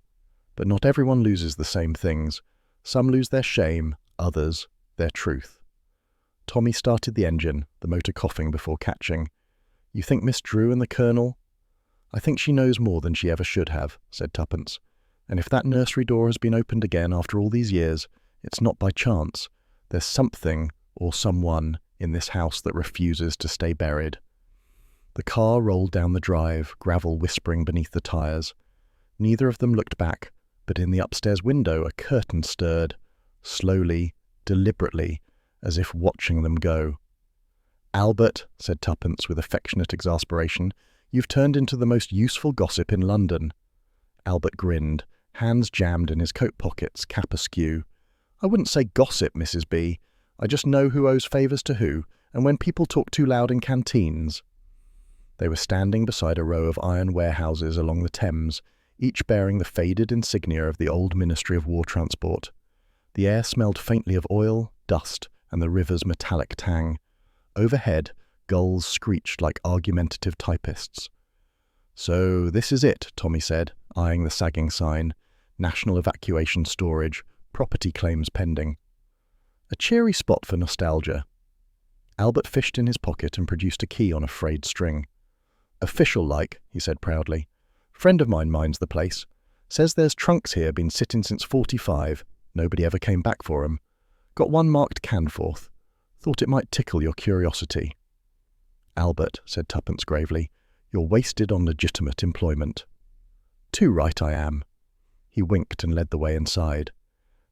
But not everyone loses the same things. Some lose their shame, others their truth." Tommy started the engine, the motor coughing before catching. "You think Miss Drew and the Colonel—" "I think she knows more than she ever should have," said Tuppence. "And if that nursery door has been opened again after all these years, it's not by chance. There's something, or someone, in this house that refuses to stay buried." The car rolled down the drive, gravel whispering beneath the tires. Neither of them looked back, but in the upstairs window a curtain stirred, slowly, deliberately, as if watching them go. "Albert," said Tuppence with affectionate exasperation, "you've turned into the most useful gossip in London." Albert grinned. hands jammed in his coat pockets, cap askew. "I wouldn't say gossip, Mrs. B. I just know who owes favours to who, and when people talk too loud in canteens." They were standing beside a row of iron warehouses along the Thames, each bearing the faded insignia of the old Ministry of War Transport. The air smelled faintly of oil, dust, and the river's metallic tang. Overhead, gulls screeched like argumentative typists. "So this is it," Tommy said, eyeing the sagging sign. "National Evacuation Storage, property claims pending." A cheery spot for nostalgia. Albert fished in his pocket and produced a key on a frayed string. "Official-like," he said proudly. "Friend of mine minds the place. Says there's trunks here been sitting since '45. Nobody ever came back for 'em. Got one marked Canforth. Thought it might tickle your curiosity." "Albert," said Tuppence gravely, "you're wasted on legitimate employment." "Too right I am." He winked and led the way inside.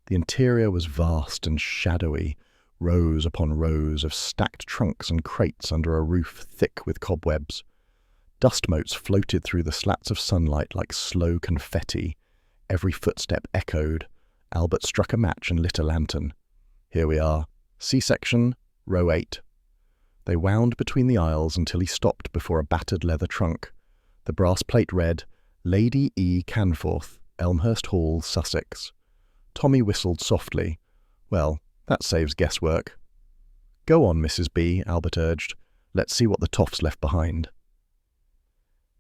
The interior was vast and shadowy, rows upon rows of stacked trunks and crates under a roof thick with cobwebs. Dust motes floated through the slats of sunlight like slow confetti. Every footstep echoed. Albert struck a match and lit a lantern. "Here we are. C-section, row 8. They wound between the aisles until he stopped before a battered leather trunk. The brass plate read, "Lady E. Canforth, Elmhurst Hall, Sussex." Tommy whistled softly. "Well, that saves guesswork." "Go on, Mrs. B," Albert urged. "Let's see what the toff's left behind."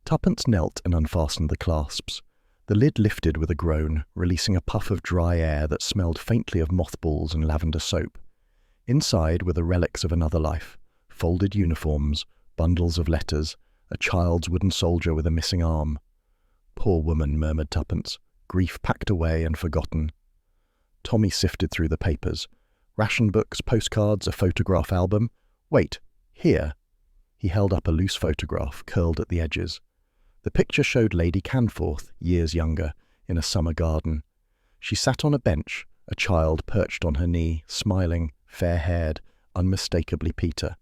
Tuppence knelt and unfastened the clasps. The lid lifted with a groan, releasing a puff of dry air that smelled faintly of mothballs and lavender soap. Inside were the relics of another life: folded uniforms, bundles of letters, a child's wooden soldier with a missing arm. "Poor woman," murmured Tuppence, "grief packed away and forgotten." Tommy sifted through the papers. Ration books, postcards, a photograph album. "Wait, here." He held up a loose photograph, curled at the edges. The picture showed Lady Canforth, years younger, in a summer garden. She sat on a bench, a child perched on her knee, smiling, fair-haired, unmistakably Peter.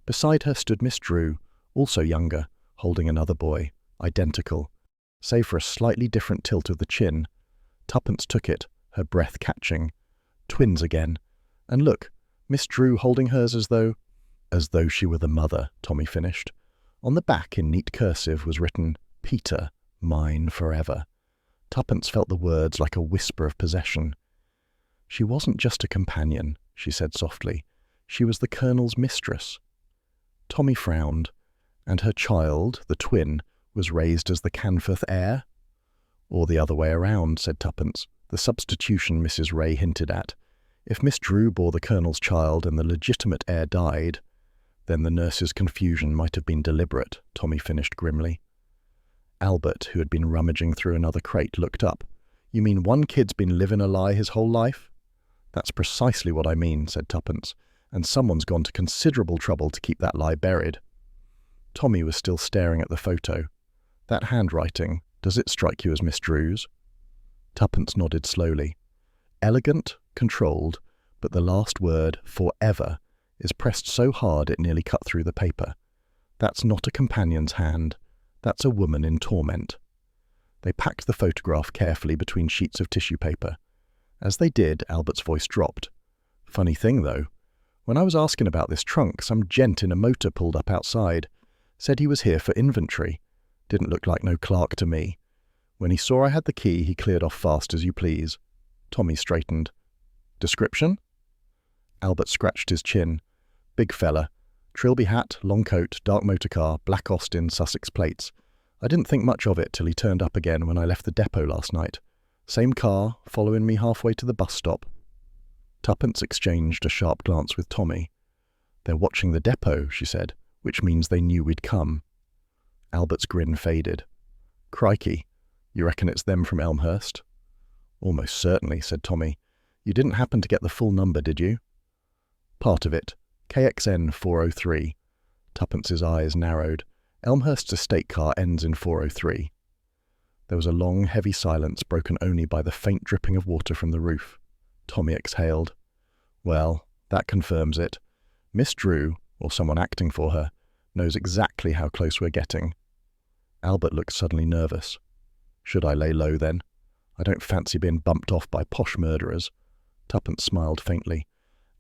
Beside her stood Miss Drew, also younger, holding another boy, identical, save for a slightly different tilt of the chin. Tuppence took it, her breath catching. Twins again. And look, Miss Drew holding hers as though she were the mother, Tommy finished. On the back, in neat cursive, was written, "Peter, mine forever." Tuppence felt the words like a whisper of possession. "She wasn't just a companion," she said softly. "She was the Colonel's mistress." Tommy frowned. "And her child, the twin, was raised as the Canforth heir?" "Or the other way around," said Tuppence, the substitution Mrs. Ray hinted at. "If Miss Drew bore the Colonel's child and the legitimate heir died, then the nurse's confusion might have been deliberate," Tommy finished grimly. Albert, who had been rummaging through another crate, looked up. "You mean one kid's been living a lie his whole life?" "That's precisely what I mean," said Tuppence, "and someone's gone to considerable trouble to keep that lie buried." Tommy was still staring at the photo. "That handwriting, does it strike you as Miss Drew's?" Tuppence nodded slowly. "Elegant, controlled, but the last word, forever, is pressed so hard it nearly cut through the paper. That's not a companion's hand. That's a woman in torment." They packed the photograph carefully between sheets of tissue paper. As they did, Albert's voice dropped. "Funny thing, though. When I was asking about this trunk, some gent in a motor pulled up outside. Said he was here for inventory. Didn't look like no clerk to me. When he saw I had the key, he cleared off fast as you please." Tommy straightened. "Description?" Albert scratched his chin. "Big fella. Trilby hat, long coat, dark motor car, black Austin, Sussex plates. I didn't think much of it till he turned up again when I left the depot last night. Same car, following me halfway to the bus stop." Tuppence exchanged a sharp glance with Tommy. "They're watching the depot," she said, "which means they knew we'd come." Albert's grin faded. "Crikey, you reckon it's them from Elmhurst?" "Almost certainly," said Tommy. "You didn't happen to get the full number, did you?" "Part of it. KXN 403. Tuppence's eyes narrowed. "Elmhurst's estate car ends in 403. There was a long, heavy silence, broken only by the faint dripping of water from the roof. Tommy exhaled. "Well, that confirms it. Miss Drew, or someone acting for her, knows exactly how close we're getting." Albert looked suddenly nervous. "Should I lay low, then?" I don't fancy being bumped off by posh murderers. Tuppence smiled faintly.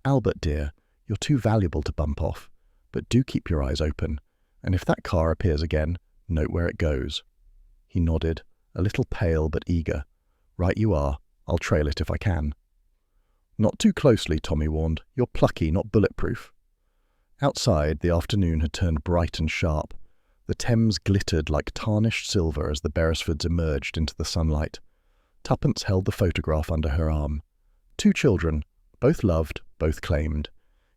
Albert, dear, you're too valuable to bump off, but do keep your eyes open, and if that car appears again, note where it goes. He nodded, a little pale but eager. Right you are. I'll trail it if I can. Not too closely, Tommy warned. You're plucky, not bulletproof. Outside, the afternoon had turned bright and sharp. The Thames glittered like tarnished silver as the Beresfords emerged into the sunlight. Tuppence held the photograph under her arm. 2 children, both loved, both claimed.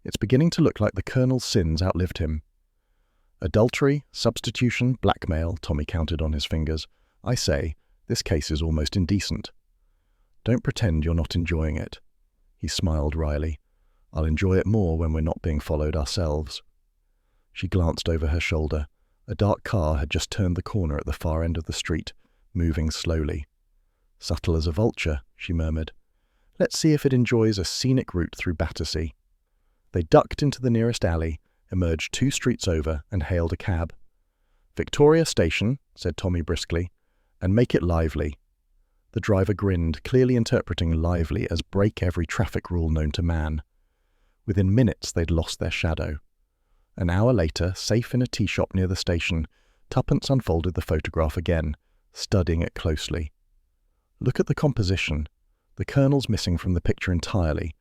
It's beginning to look like the Colonel's sins outlived him. Adultery, substitution, blackmail, Tommy counted on his fingers. I say, this case is almost indecent. Don't pretend you're not enjoying it. He smiled wryly. I'll enjoy it more when we're not being followed ourselves. She glanced over her shoulder. A dark car had just turned the corner at the far end of the street, moving slowly. Subtle as a vulture, she murmured. Let's see if it enjoys a scenic route through Battersea. They ducked into the nearest alley, emerged 2 streets over, and hailed a cab. Victoria Station, said Tommy briskly, and make it lively. The driver grinned, clearly interpreting lively as break every traffic rule known to man. Within minutes they'd lost their shadow. An hour later, safe in a tea shop near the station, Tuppence unfolded the photograph again, studying it closely. Look at the composition. The Colonel's missing from the picture entirely.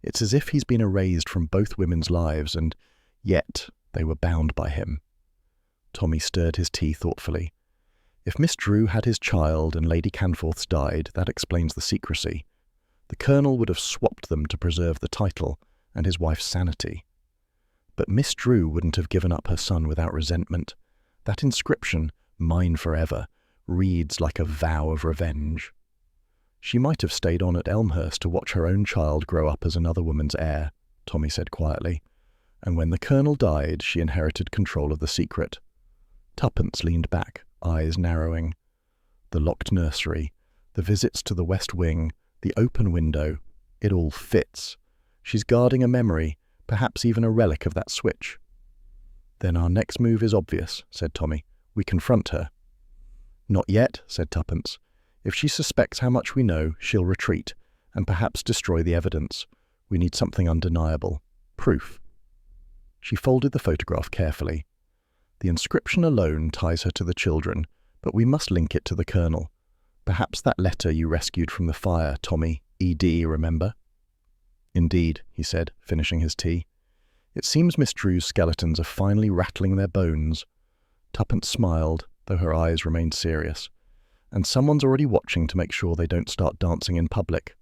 It's as if he's been erased from both women's lives, and yet they were bound by him. Tommy stirred his tea thoughtfully. If Miss Drew had his child and Lady Canforth's died, that explains the secrecy. The Colonel would have swapped them to preserve the title and his wife's sanity. But Miss Drew wouldn't have given up her son without resentment. That inscription, mine forever, reads like a vow of revenge. She might have stayed on at Elmhurst to watch her own child grow up as another woman's heir, Tommy said quietly, and when the Colonel died, she inherited control of the secret. Tuppence leaned back, eyes narrowing. The locked nursery, the visits to the West Wing, the open window, it all fits. She's guarding a memory, perhaps even a relic of that switch. Then our next move is obvious, said Tommy. We confront her. Not yet, said Tuppence. If she suspects how much we know, she'll retreat, and perhaps destroy the evidence. We need something undeniable. Proof. She folded the photograph carefully. The inscription alone ties her to the children, but we must link it to the Colonel. Perhaps that letter you rescued from the fire, Tommy, E.D., remember? Indeed, he said, finishing his tea. It seems Miss Drew's skeletons are finally rattling their bones. Tuppence smiled, though her eyes remained serious. And someone's already watching to make sure they don't start dancing in public.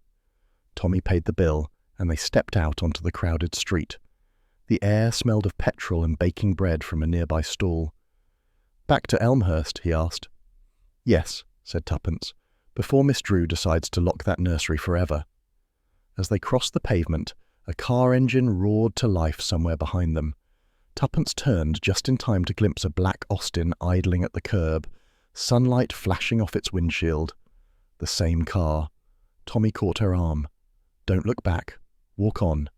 Tommy paid the bill, and they stepped out onto the crowded street. The air smelled of petrol and baking bread from a nearby stall. Back to Elmhurst, he asked. Yes, said Tuppence, before Miss Drew decides to lock that nursery forever. As they crossed the pavement, a car engine roared to life somewhere behind them. Tuppence turned just in time to glimpse a black Austin idling at the curb, sunlight flashing off its windshield. The same car. Tommy caught her arm. Don't look back. Walk on.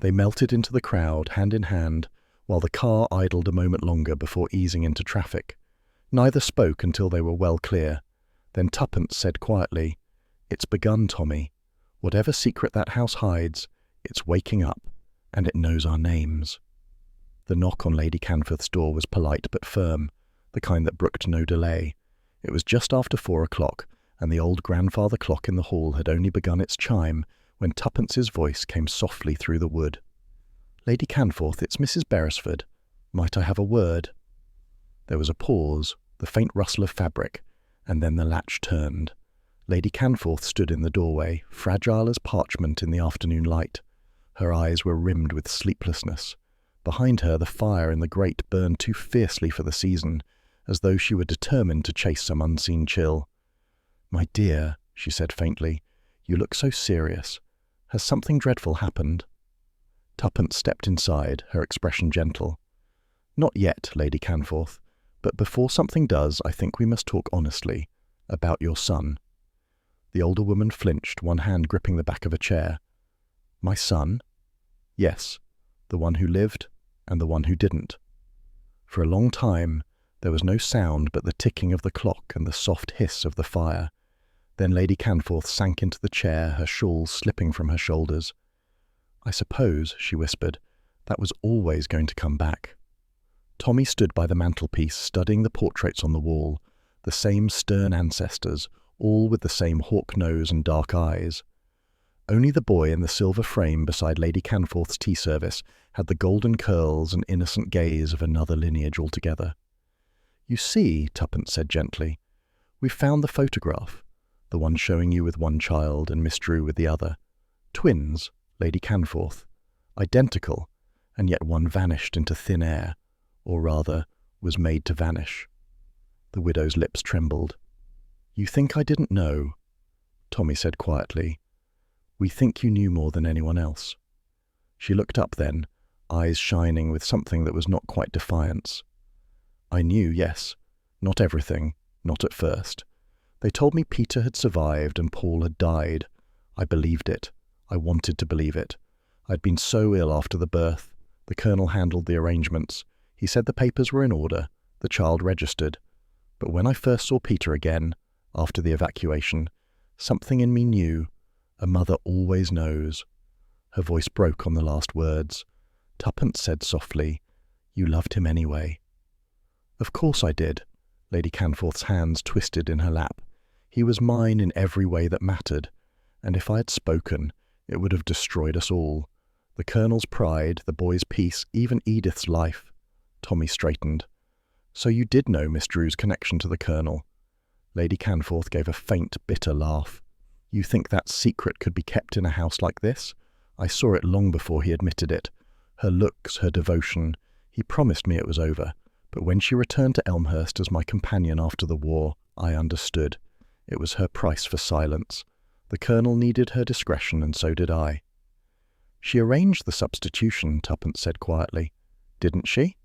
They melted into the crowd, hand in hand, while the car idled a moment longer before easing into traffic. Neither spoke until they were well clear. Then Tuppence said quietly, It's begun, Tommy. Whatever secret that house hides, it's waking up, and it knows our names. The knock on Lady Canforth's door was polite but firm, the kind that brooked no delay. It was just after 4 o'clock, and the old grandfather clock in the hall had only begun its chime when Tuppence's voice came softly through the wood. Lady Canforth, it's Mrs. Beresford. Might I have a word? There was a pause, the faint rustle of fabric, and then the latch turned. Lady Canforth stood in the doorway, fragile as parchment in the afternoon light. Her eyes were rimmed with sleeplessness. Behind her the fire in the grate burned too fiercely for the season, as though she were determined to chase some unseen chill. My dear, she said faintly, you look so serious. Has something dreadful happened? Tuppence stepped inside, her expression gentle. Not yet, Lady Canforth, but before something does, I think we must talk honestly. About your son. The older woman flinched, one hand gripping the back of a chair. My son? Yes, the one who lived and the one who didn't. For a long time, there was no sound but the ticking of the clock and the soft hiss of the fire. Then Lady Canforth sank into the chair, her shawl slipping from her shoulders. "I suppose," she whispered, "that was always going to come back." Tommy stood by the mantelpiece, studying the portraits on the wall, the same stern ancestors, all with the same hawk nose and dark eyes. Only the boy in the silver frame beside Lady Canforth's tea service had the golden curls and innocent gaze of another lineage altogether. "You see," Tuppence said gently, "we've found the photograph, the one showing you with one child and Miss Drew with the other. Twins, Lady Canforth. Identical, and yet one vanished into thin air, or rather, was made to vanish." The widow's lips trembled. "You think I didn't know?" Tommy said quietly. "We think you knew more than anyone else." She looked up then, eyes shining with something that was not quite defiance. "I knew, yes. Not everything, not at first. They told me Peter had survived and Paul had died. I believed it. I wanted to believe it. I'd been so ill after the birth. The colonel handled the arrangements. He said the papers were in order, the child registered. But when I first saw Peter again, after the evacuation, something in me knew. A mother always knows." Her voice broke on the last words. Tuppence said softly, "You loved him anyway." "Of course I did." Lady Canforth's hands twisted in her lap. "He was mine in every way that mattered, and if I had spoken, it would have destroyed us all. The colonel's pride, the boy's peace, even Edith's life." Tommy straightened. "So you did know Miss Drew's connection to the colonel?" Lady Canforth gave a faint, bitter laugh. "You think that secret could be kept in a house like this? I saw it long before he admitted it. Her looks, her devotion. He promised me it was over, but when she returned to Elmhurst as my companion after the war, I understood. It was her price for silence. The colonel needed her discretion, and so did I." "She arranged the substitution," Tuppence said quietly. "Didn't she?"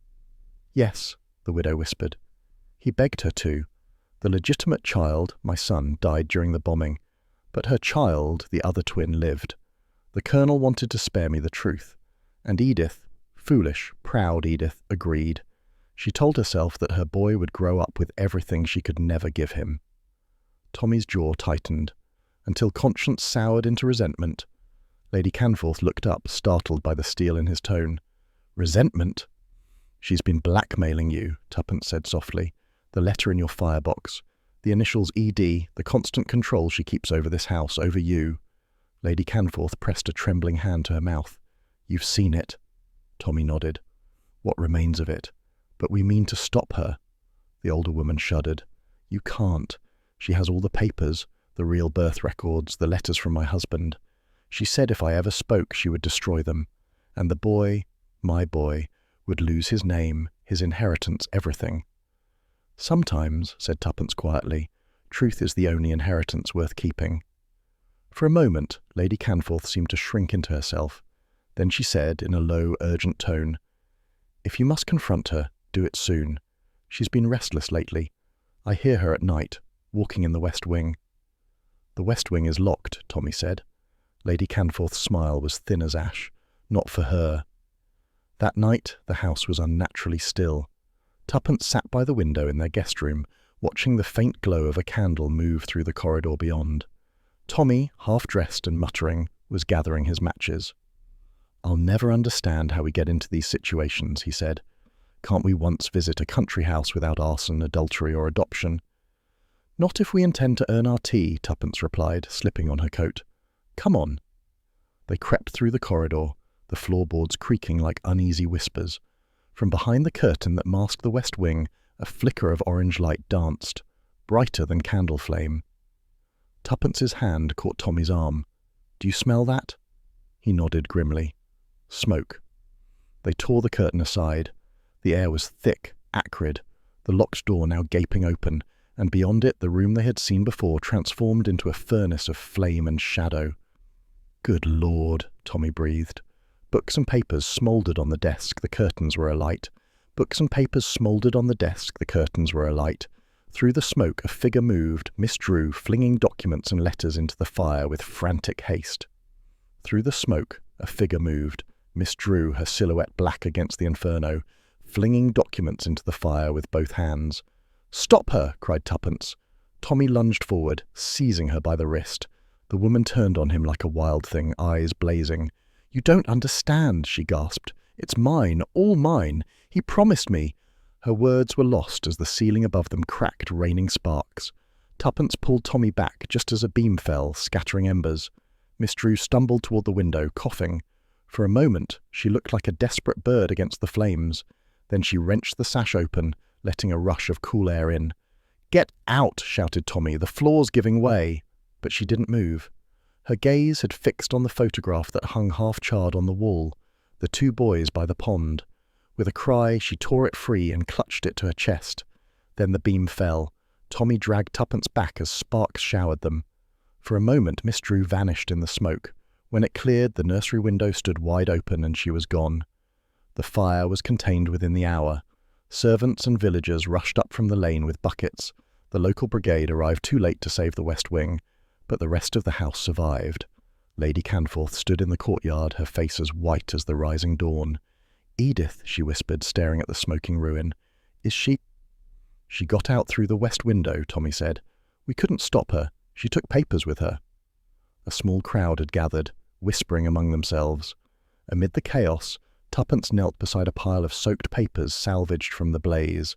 "Yes," the widow whispered. "He begged her to. The legitimate child, my son, died during the bombing, but her child, the other twin, lived. The colonel wanted to spare me the truth, and Edith, foolish, proud Edith, agreed. She told herself that her boy would grow up with everything she could never give him." Tommy's jaw tightened, until conscience soured into resentment. Lady Canforth looked up, startled by the steel in his tone. "Resentment?" "She's been blackmailing you," Tuppence said softly. "The letter in your firebox. The initials ED, the constant control she keeps over this house, over you." Lady Canforth pressed a trembling hand to her mouth. "You've seen it." Tommy nodded. "What remains of it? But we mean to stop her." The older woman shuddered. "You can't. She has all the papers, the real birth records, the letters from my husband. She said if I ever spoke, she would destroy them. And the boy, my boy, would lose his name, his inheritance, everything." "Sometimes," said Tuppence quietly, "truth is the only inheritance worth keeping." For a moment, Lady Canforth seemed to shrink into herself. Then she said, in a low, urgent tone, "If you must confront her, do it soon. She's been restless lately. I hear her at night, walking in the West Wing." "The West Wing is locked," Tommy said. Lady Canforth's smile was thin as ash. "Not for her." That night, the house was unnaturally still. Tuppence sat by the window in their guest room, watching the faint glow of a candle move through the corridor beyond. Tommy, half-dressed and muttering, was gathering his matches. "I'll never understand how we get into these situations," he said. "Can't we once visit a country house without arson, adultery, or adoption?" "Not if we intend to earn our tea," Tuppence replied, slipping on her coat. "Come on." They crept through the corridor, the floorboards creaking like uneasy whispers. From behind the curtain that masked the West Wing, a flicker of orange light danced, brighter than candle flame. Tuppence's hand caught Tommy's arm. "Do you smell that?" He nodded grimly. "Smoke." They tore the curtain aside. The air was thick, acrid, the locked door now gaping open, and beyond it the room they had seen before transformed into a furnace of flame and shadow. "Good Lord," Tommy breathed. Books and papers smouldered on the desk, the curtains were alight. Books and papers smouldered on the desk, the curtains were alight. Through the smoke a figure moved, Miss Drew, flinging documents and letters into the fire with frantic haste. Through the smoke a figure moved, Miss Drew, her silhouette black against the inferno, flinging documents into the fire with both hands. "Stop her!" cried Tuppence. Tommy lunged forward, seizing her by the wrist. The woman turned on him like a wild thing, eyes blazing. "You don't understand," she gasped. "It's mine, all mine. He promised me." Her words were lost as the ceiling above them cracked, raining sparks. Tuppence pulled Tommy back just as a beam fell, scattering embers. Miss Drew stumbled toward the window, coughing. For a moment, she looked like a desperate bird against the flames. Then she wrenched the sash open, letting a rush of cool air in. "Get out!" shouted Tommy. "The floor's giving way." But she didn't move. Her gaze had fixed on the photograph that hung half-charred on the wall, the two boys by the pond. With a cry, she tore it free and clutched it to her chest. Then the beam fell. Tommy dragged Tuppence back as sparks showered them. For a moment, Miss Drew vanished in the smoke. When it cleared, the nursery window stood wide open and she was gone. The fire was contained within the hour. Servants and villagers rushed up from the lane with buckets. The local brigade arrived too late to save the west wing, but the rest of the house survived. Lady Canforth stood in the courtyard, her face as white as the rising dawn. "Edith," she whispered, staring at the smoking ruin. "Is she—" "She got out through the west window," Tommy said. "We couldn't stop her. She took papers with her." A small crowd had gathered, whispering among themselves. Amid the chaos, Tuppence knelt beside a pile of soaked papers salvaged from the blaze.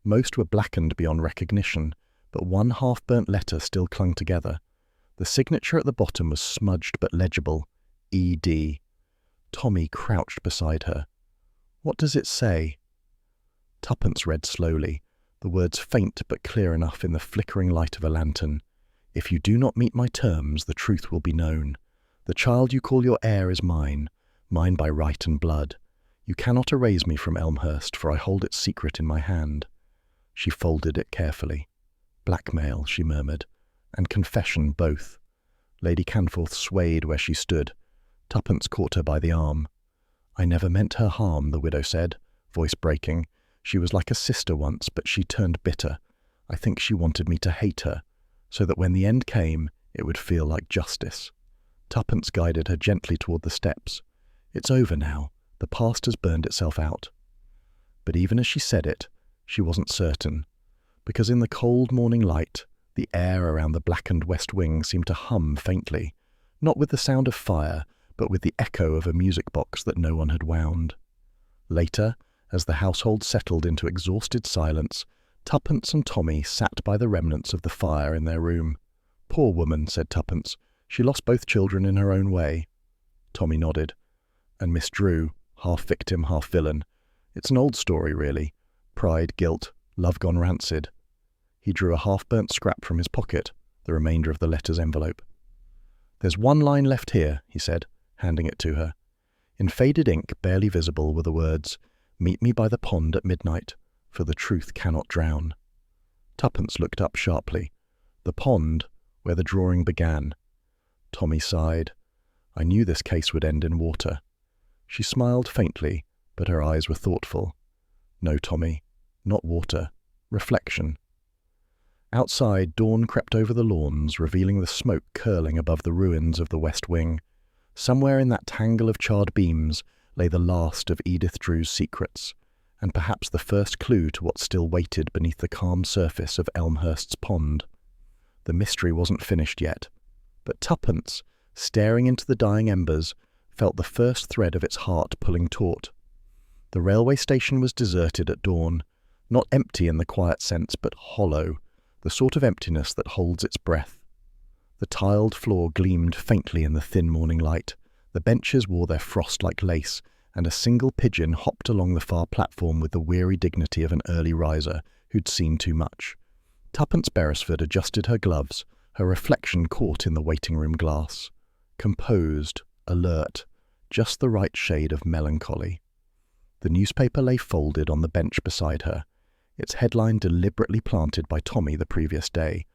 Most were blackened beyond recognition, but one half-burnt letter still clung together. The signature at the bottom was smudged but legible. E.D. Tommy crouched beside her. "What does it say?" Tuppence read slowly, the words faint but clear enough in the flickering light of a lantern. "If you do not meet my terms, the truth will be known. The child you call your heir is mine, mine by right and blood. You cannot erase me from Elmhurst, for I hold its secret in my hand." She folded it carefully. "Blackmail," she murmured, "and confession both." Lady Canforth swayed where she stood. Tuppence caught her by the arm. "I never meant her harm," the widow said, voice breaking. "She was like a sister once, but she turned bitter. I think she wanted me to hate her, so that when the end came, it would feel like justice." Tuppence guided her gently toward the steps. "It's over now. The past has burned itself out." But even as she said it, she wasn't certain, because in the cold morning light, the air around the blackened west wing seemed to hum faintly, not with the sound of fire, but with the echo of a music box that no one had wound. Later, as the household settled into exhausted silence, Tuppence and Tommy sat by the remnants of the fire in their room. "Poor woman," said Tuppence. "She lost both children in her own way." Tommy nodded. "And Miss Drew, half victim, half villain. It's an old story, really. Pride, guilt, love gone rancid." He drew a half-burnt scrap from his pocket, the remainder of the letter's envelope. "There's one line left here," he said, handing it to her. In faded ink, barely visible, were the words, "Meet me by the pond at midnight, for the truth cannot drown." Tuppence looked up sharply. The pond, where the drawing began. Tommy sighed. "I knew this case would end in water." She smiled faintly, but her eyes were thoughtful. "No, Tommy, not water. Reflection." Outside, dawn crept over the lawns, revealing the smoke curling above the ruins of the west wing. Somewhere in that tangle of charred beams lay the last of Edith Drew's secrets, and perhaps the first clue to what still waited beneath the calm surface of Elmhurst's pond. The mystery wasn't finished yet, but Tuppence, staring into the dying embers, felt the first thread of its heart pulling taut. The railway station was deserted at dawn, not empty in the quiet sense, but hollow, the sort of emptiness that holds its breath. The tiled floor gleamed faintly in the thin morning light. The benches wore their frost like lace, and a single pigeon hopped along the far platform with the weary dignity of an early riser who'd seen too much. Tuppence Beresford adjusted her gloves, her reflection caught in the waiting-room glass. Composed, alert, just the right shade of melancholy. The newspaper lay folded on the bench beside her, its headline deliberately planted by Tommy the previous day.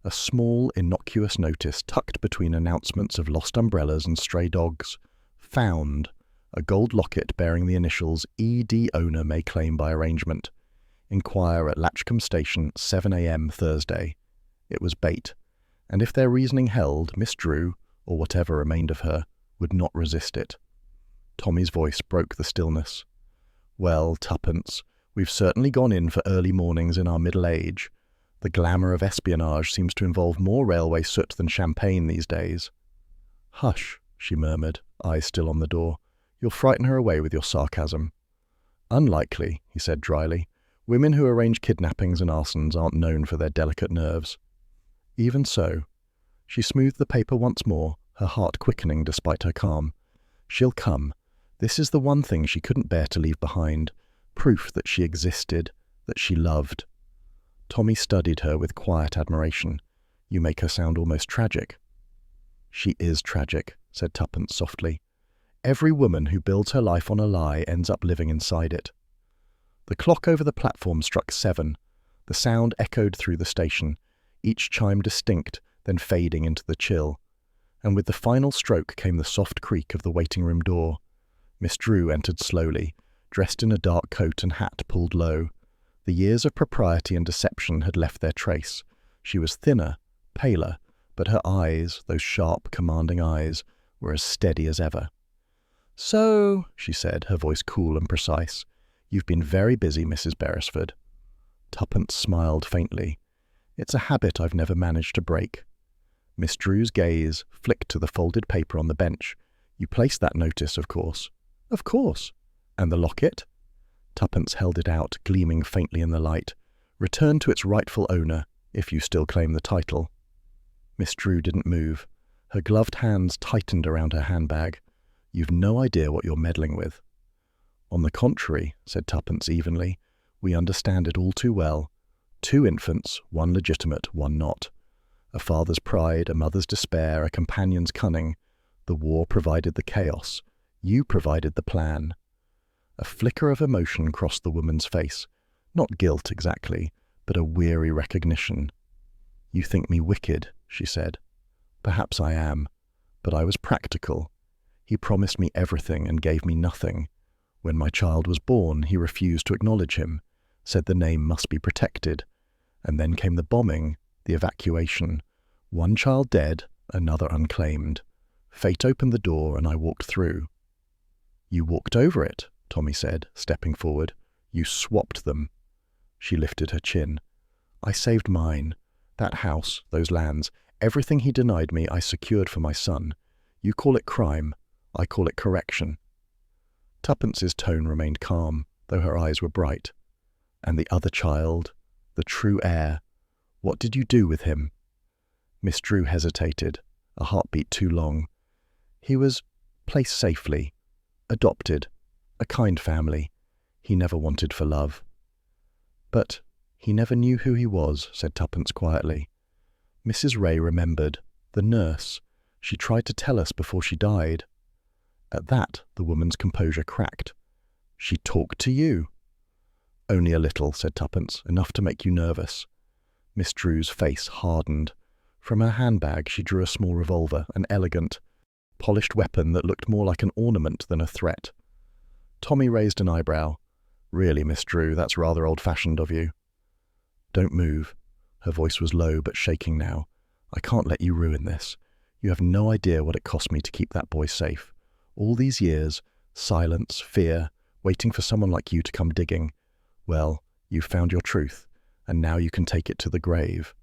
A small, innocuous notice tucked between announcements of lost umbrellas and stray dogs. Found. A gold locket bearing the initials E.D. owner may claim by arrangement. Inquire at Latchcombe Station, 7 a.m. Thursday. It was bait, and if their reasoning held, Miss Drew, or whatever remained of her, would not resist it. Tommy's voice broke the stillness. "Well, Tuppence, we've certainly gone in for early mornings in our middle age. The glamour of espionage seems to involve more railway soot than champagne these days. Hush, she murmured, eyes still on the door. You'll frighten her away with your sarcasm. Unlikely, he said dryly. Women who arrange kidnappings and arsons aren't known for their delicate nerves. Even so, she smoothed the paper once more, her heart quickening despite her calm. She'll come. This is the one thing she couldn't bear to leave behind. Proof that she existed, that she loved. Tommy studied her with quiet admiration. You make her sound almost tragic. She is tragic, said Tuppence softly. Every woman who builds her life on a lie ends up living inside it. The clock over the platform struck 7. The sound echoed through the station, each chime distinct, then fading into the chill. And with the final stroke came the soft creak of the waiting room door. Miss Drew entered slowly, dressed in a dark coat and hat pulled low. The years of propriety and deception had left their trace. She was thinner, paler, but her eyes, those sharp, commanding eyes, were as steady as ever. "So," she said, her voice cool and precise, "you've been very busy, Mrs. Beresford." Tuppence smiled faintly. "It's a habit I've never managed to break." Miss Drew's gaze flicked to the folded paper on the bench. "You placed that notice, of course." "Of course." "And the locket?" Tuppence held it out, gleaming faintly in the light. "Returned to its rightful owner, if you still claim the title." Miss Drew didn't move. Her gloved hands tightened around her handbag. "You've no idea what you're meddling with." "On the contrary," said Tuppence evenly, "we understand it all too well. 2 infants, 1 legitimate, 1 not. A father's pride, a mother's despair, a companion's cunning. The war provided the chaos. You provided the plan." A flicker of emotion crossed the woman's face. Not guilt exactly, but a weary recognition. "You think me wicked," she said. "Perhaps I am. But I was practical. He promised me everything and gave me nothing. When my child was born, he refused to acknowledge him, said the name must be protected. And then came the bombing, the evacuation. 1 child dead, another unclaimed. Fate opened the door and I walked through." "You walked over it," Tommy said, stepping forward. "You swapped them." She lifted her chin. "I saved mine. That house, those lands, everything he denied me I secured for my son. You call it crime. I call it correction." Tuppence's tone remained calm, though her eyes were bright. "And the other child, the true heir, what did you do with him?" Miss Drew hesitated, a heartbeat too long. "He was placed safely, adopted, a kind family. He never wanted for love." "But he never knew who he was," said Tuppence quietly. "Mrs. Ray remembered. The nurse. She tried to tell us before she died." At that, the woman's composure cracked. "She talked to you?" "Only a little," said Tuppence, "enough to make you nervous." Miss Drew's face hardened. From her handbag she drew a small revolver, an elegant, polished weapon that looked more like an ornament than a threat. Tommy raised an eyebrow. "Really, Miss Drew, that's rather old-fashioned of you." "Don't move." Her voice was low but shaking now. "I can't let you ruin this. You have no idea what it cost me to keep that boy safe. All these years, silence, fear, waiting for someone like you to come digging. Well, you've found your truth, and now you can take it to the grave."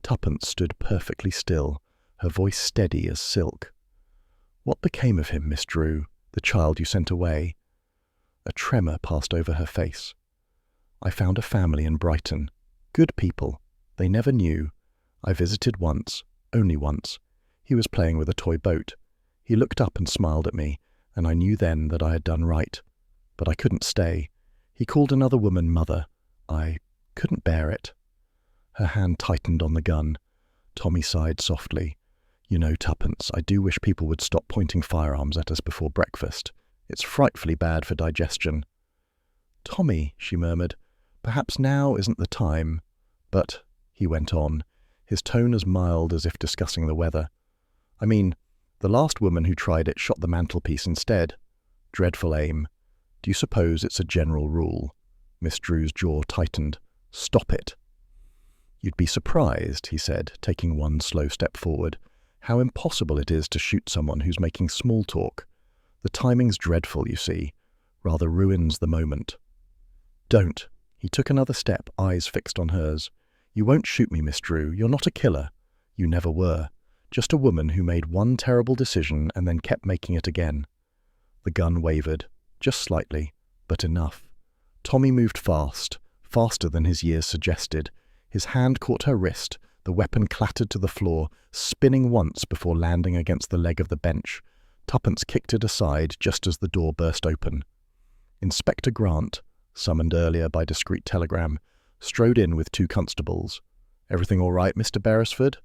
Tuppence stood perfectly still, her voice steady as silk. "What became of him, Miss Drew, the child you sent away?" A tremor passed over her face. "I found a family in Brighton. Good people. They never knew. I visited once, only once. He was playing with a toy boat. He looked up and smiled at me, and I knew then that I had done right. But I couldn't stay. He called another woman mother. I couldn't bear it." Her hand tightened on the gun. Tommy sighed softly. "You know, Tuppence, I do wish people would stop pointing firearms at us before breakfast. It's frightfully bad for digestion." "Tommy," she murmured, "perhaps now isn't the time. But," he went on, his tone as mild as if discussing the weather, "I mean, the last woman who tried it shot the mantelpiece instead. Dreadful aim. Do you suppose it's a general rule?" Miss Drew's jaw tightened. "Stop it." "You'd be surprised," he said, taking one slow step forward, "how impossible it is to shoot someone who's making small talk. The timing's dreadful, you see. Rather ruins the moment." "Don't." He took another step, eyes fixed on hers. "You won't shoot me, Miss Drew. You're not a killer. You never were. Just a woman who made one terrible decision and then kept making it again." The gun wavered, just slightly, but enough. Tommy moved fast, faster than his years suggested. His hand caught her wrist, the weapon clattered to the floor, spinning once before landing against the leg of the bench. Tuppence kicked it aside just as the door burst open. Inspector Grant, summoned earlier by discreet telegram, strode in with 2 constables. "Everything all right, Mr. Beresford?"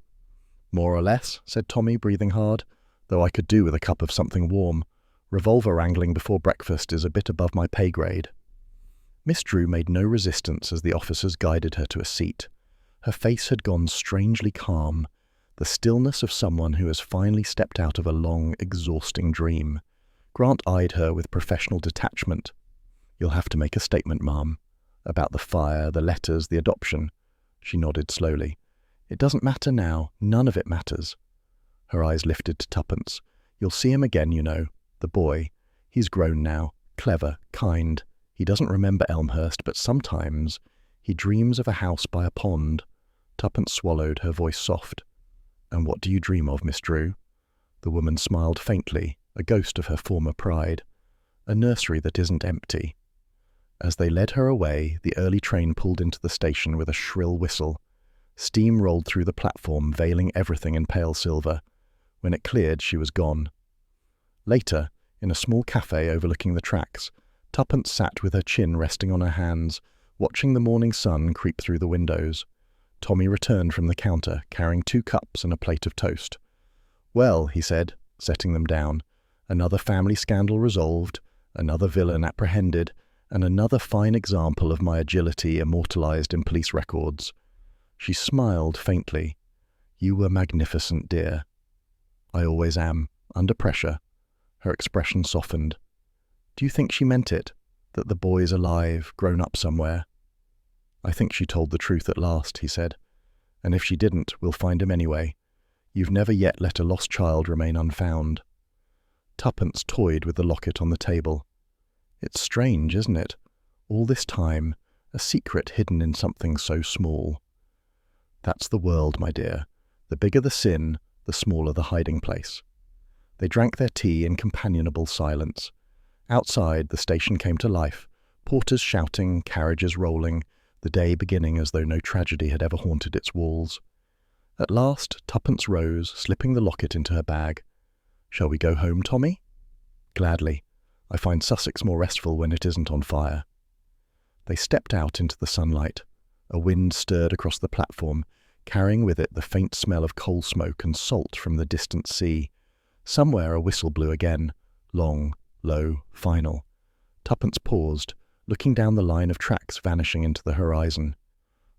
"More or less," said Tommy, breathing hard, "though I could do with a cup of something warm. Revolver wrangling before breakfast is a bit above my pay grade." Miss Drew made no resistance as the officers guided her to a seat. Her face had gone strangely calm, the stillness of someone who has finally stepped out of a long, exhausting dream. Grant eyed her with professional detachment. "You'll have to make a statement, ma'am. About the fire, the letters, the adoption." She nodded slowly. "It doesn't matter now. None of it matters." Her eyes lifted to Tuppence. "You'll see him again, you know. The boy. He's grown now. Clever, kind. He doesn't remember Elmhurst, but sometimes he dreams of a house by a pond." Tuppence swallowed, her voice soft. "And what do you dream of, Miss Drew?" The woman smiled faintly, a ghost of her former pride. "A nursery that isn't empty." As they led her away, the early train pulled into the station with a shrill whistle. Steam rolled through the platform, veiling everything in pale silver. When it cleared, she was gone. Later, in a small cafe overlooking the tracks, Tuppence sat with her chin resting on her hands, watching the morning sun creep through the windows. Tommy returned from the counter, carrying 2 cups and a plate of toast. "Well," he said, setting them down, "another family scandal resolved, another villain apprehended, and another fine example of my agility immortalized in police records." She smiled faintly. "You were magnificent, dear." "I always am, under pressure." Her expression softened. "Do you think she meant it? That the boy's alive, grown up somewhere?" "I think she told the truth at last," he said. "And if she didn't, we'll find him anyway. You've never yet let a lost child remain unfound." Tuppence toyed with the locket on the table. "It's strange, isn't it? All this time, a secret hidden in something so small." "That's the world, my dear. The bigger the sin, the smaller the hiding place." They drank their tea in companionable silence. Outside, the station came to life, porters shouting, carriages rolling, the day beginning as though no tragedy had ever haunted its walls. At last, Tuppence rose, slipping the locket into her bag. "Shall we go home, Tommy?" "Gladly. I find Sussex more restful when it isn't on fire." They stepped out into the sunlight. A wind stirred across the platform, carrying with it the faint smell of coal smoke and salt from the distant sea. Somewhere a whistle blew again, long, low, final. Tuppence paused, looking down the line of tracks vanishing into the horizon.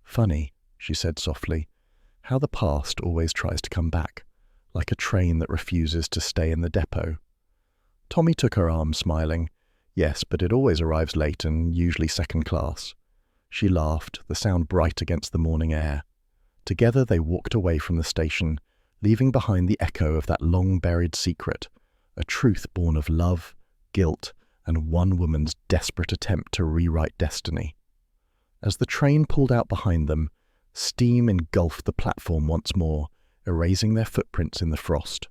"Funny," she said softly, "how the past always tries to come back, like a train that refuses to stay in the depot." Tommy took her arm, smiling. "Yes, but it always arrives late and usually second class." She laughed, the sound bright against the morning air. Together they walked away from the station, leaving behind the echo of that long-buried secret, a truth born of love, guilt, and one woman's desperate attempt to rewrite destiny. As the train pulled out behind them, steam engulfed the platform once more, erasing their footprints in the frost.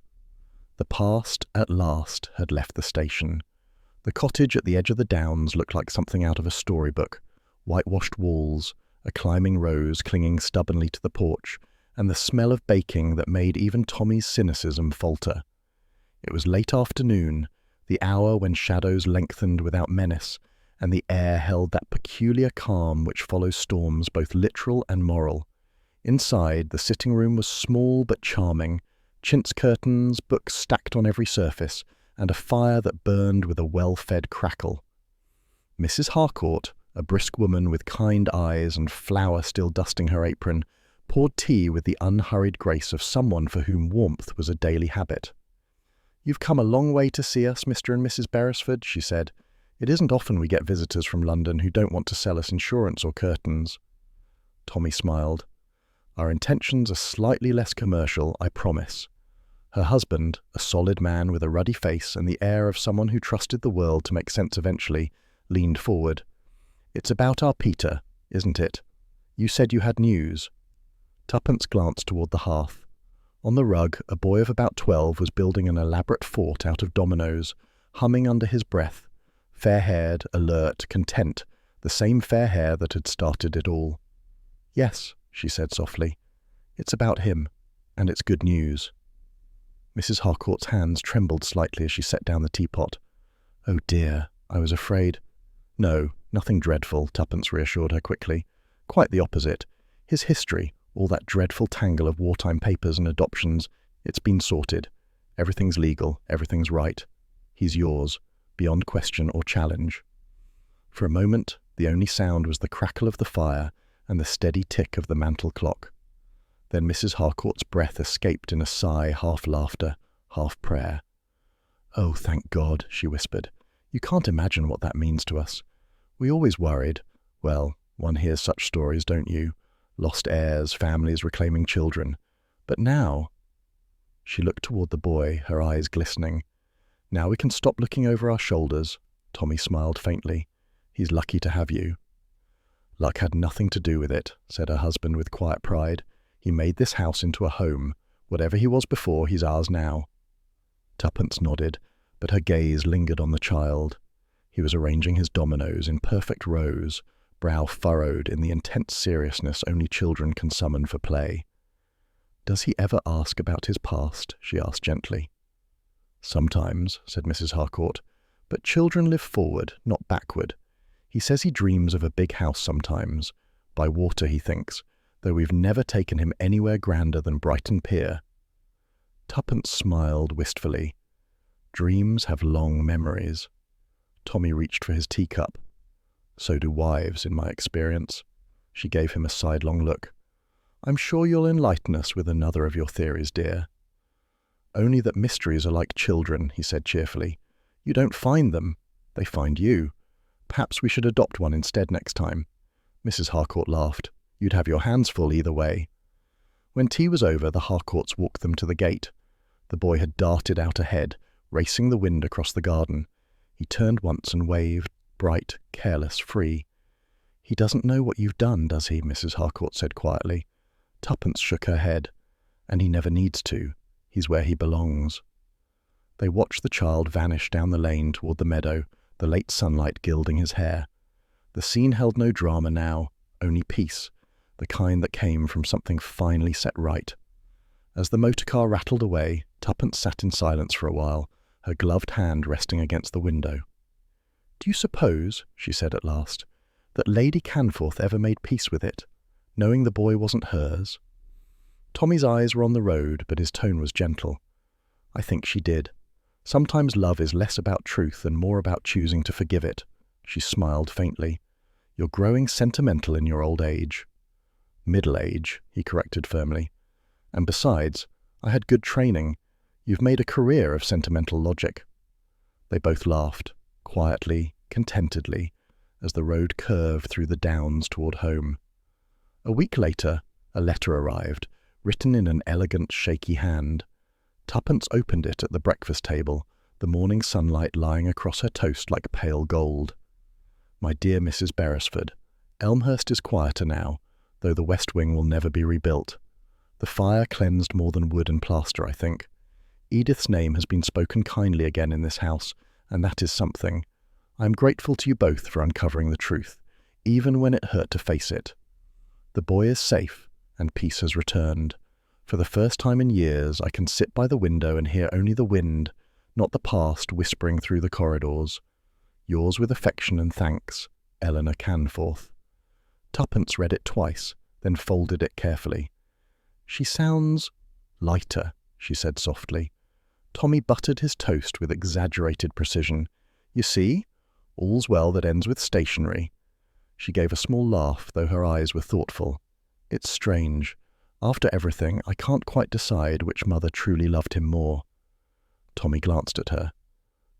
The past, at last, had left the station. The cottage at the edge of the downs looked like something out of a storybook. Whitewashed walls, a climbing rose clinging stubbornly to the porch, and the smell of baking that made even Tommy's cynicism falter. It was late afternoon, the hour when shadows lengthened without menace, and the air held that peculiar calm which follows storms both literal and moral. Inside, the sitting room was small but charming, chintz curtains, books stacked on every surface, and a fire that burned with a well-fed crackle. Mrs. Harcourt, a brisk woman with kind eyes and flour still dusting her apron, poured tea with the unhurried grace of someone for whom warmth was a daily habit. "You've come a long way to see us, Mr. and Mrs. Beresford," she said. "It isn't often we get visitors from London who don't want to sell us insurance or curtains." Tommy smiled. "Our intentions are slightly less commercial, I promise." Her husband, a solid man with a ruddy face and the air of someone who trusted the world to make sense eventually, leaned forward. "It's about our Peter, isn't it? You said you had news. Tuppence glanced toward the hearth. On the rug, a boy of about 12 was building an elaborate fort out of dominoes, humming under his breath, fair-haired, alert, content, the same fair hair that had started it all. "Yes," she said softly. "It's about him, and it's good news." Mrs. Harcourt's hands trembled slightly as she set down the teapot. "Oh dear, I was afraid—" "No, nothing dreadful," Tuppence reassured her quickly. "Quite the opposite. His history, all that dreadful tangle of wartime papers and adoptions, it's been sorted. Everything's legal, everything's right. He's yours, beyond question or challenge." For a moment, the only sound was the crackle of the fire and the steady tick of the mantel clock. Then Mrs. Harcourt's breath escaped in a sigh, half laughter, half prayer. "Oh, thank God," she whispered. "You can't imagine what that means to us. We always worried. Well, one hears such stories, don't you? Lost heirs, families reclaiming children. But now—" She looked toward the boy, her eyes glistening. "Now we can stop looking over our shoulders." Tommy smiled faintly. "He's lucky to have you." "Luck had nothing to do with it," said her husband with quiet pride. "He made this house into a home. Whatever he was before, he's ours now." Tuppence nodded, but her gaze lingered on the child. He was arranging his dominoes in perfect rows, brow furrowed in the intense seriousness only children can summon for play. "Does he ever ask about his past?" she asked gently. "Sometimes," said Mrs. Harcourt, "but children live forward, not backward. He says he dreams of a big house sometimes. By water, he thinks, though we've never taken him anywhere grander than Brighton Pier." Tuppence smiled wistfully. Dreams have long memories. Tommy reached for his teacup. "So do wives, in my experience." She gave him a sidelong look. "I'm sure you'll enlighten us with another of your theories, dear." "Only that mysteries are like children," he said cheerfully. "You don't find them, they find you. Perhaps we should adopt one instead next time." Mrs. Harcourt laughed. "You'd have your hands full either way." When tea was over, the Harcourts walked them to the gate. The boy had darted out ahead, racing the wind across the garden. He turned once and waved, bright, careless, free. "He doesn't know what you've done, does he?" Mrs. Harcourt said quietly. Tuppence shook her head. "And he never needs to. He's where he belongs." They watched the child vanish down the lane toward the meadow, the late sunlight gilding his hair. The scene held no drama now, only peace, the kind that came from something finally set right. As the motor car rattled away, Tuppence sat in silence for a while, her gloved hand resting against the window. "Do you suppose," she said at last, "that Lady Canforth ever made peace with it, knowing the boy wasn't hers?" Tommy's eyes were on the road, but his tone was gentle. "I think she did. Sometimes love is less about truth and more about choosing to forgive it." She smiled faintly. "You're growing sentimental in your old age." "Middle age," he corrected firmly. "And besides, I had good training. You've made a career of sentimental logic." They both laughed, quietly, contentedly, as the road curved through the downs toward home. A week later, a letter arrived, written in an elegant, shaky hand. Tuppence opened it at the breakfast table, the morning sunlight lying across her toast like pale gold. "My dear Mrs. Beresford, Elmhurst is quieter now, though the West Wing will never be rebuilt. The fire cleansed more than wood and plaster, I think. Edith's name has been spoken kindly again in this house, and that is something. I am grateful to you both for uncovering the truth, even when it hurt to face it. The boy is safe, and peace has returned. For the first time in years, I can sit by the window and hear only the wind, not the past whispering through the corridors. Yours with affection and thanks, Eleanor Canforth." Tuppence read it twice, then folded it carefully. "She sounds lighter," she said softly. Tommy buttered his toast with exaggerated precision. "You see? All's well that ends with stationery." She gave a small laugh, though her eyes were thoughtful. "It's strange. After everything, I can't quite decide which mother truly loved him more." Tommy glanced at her.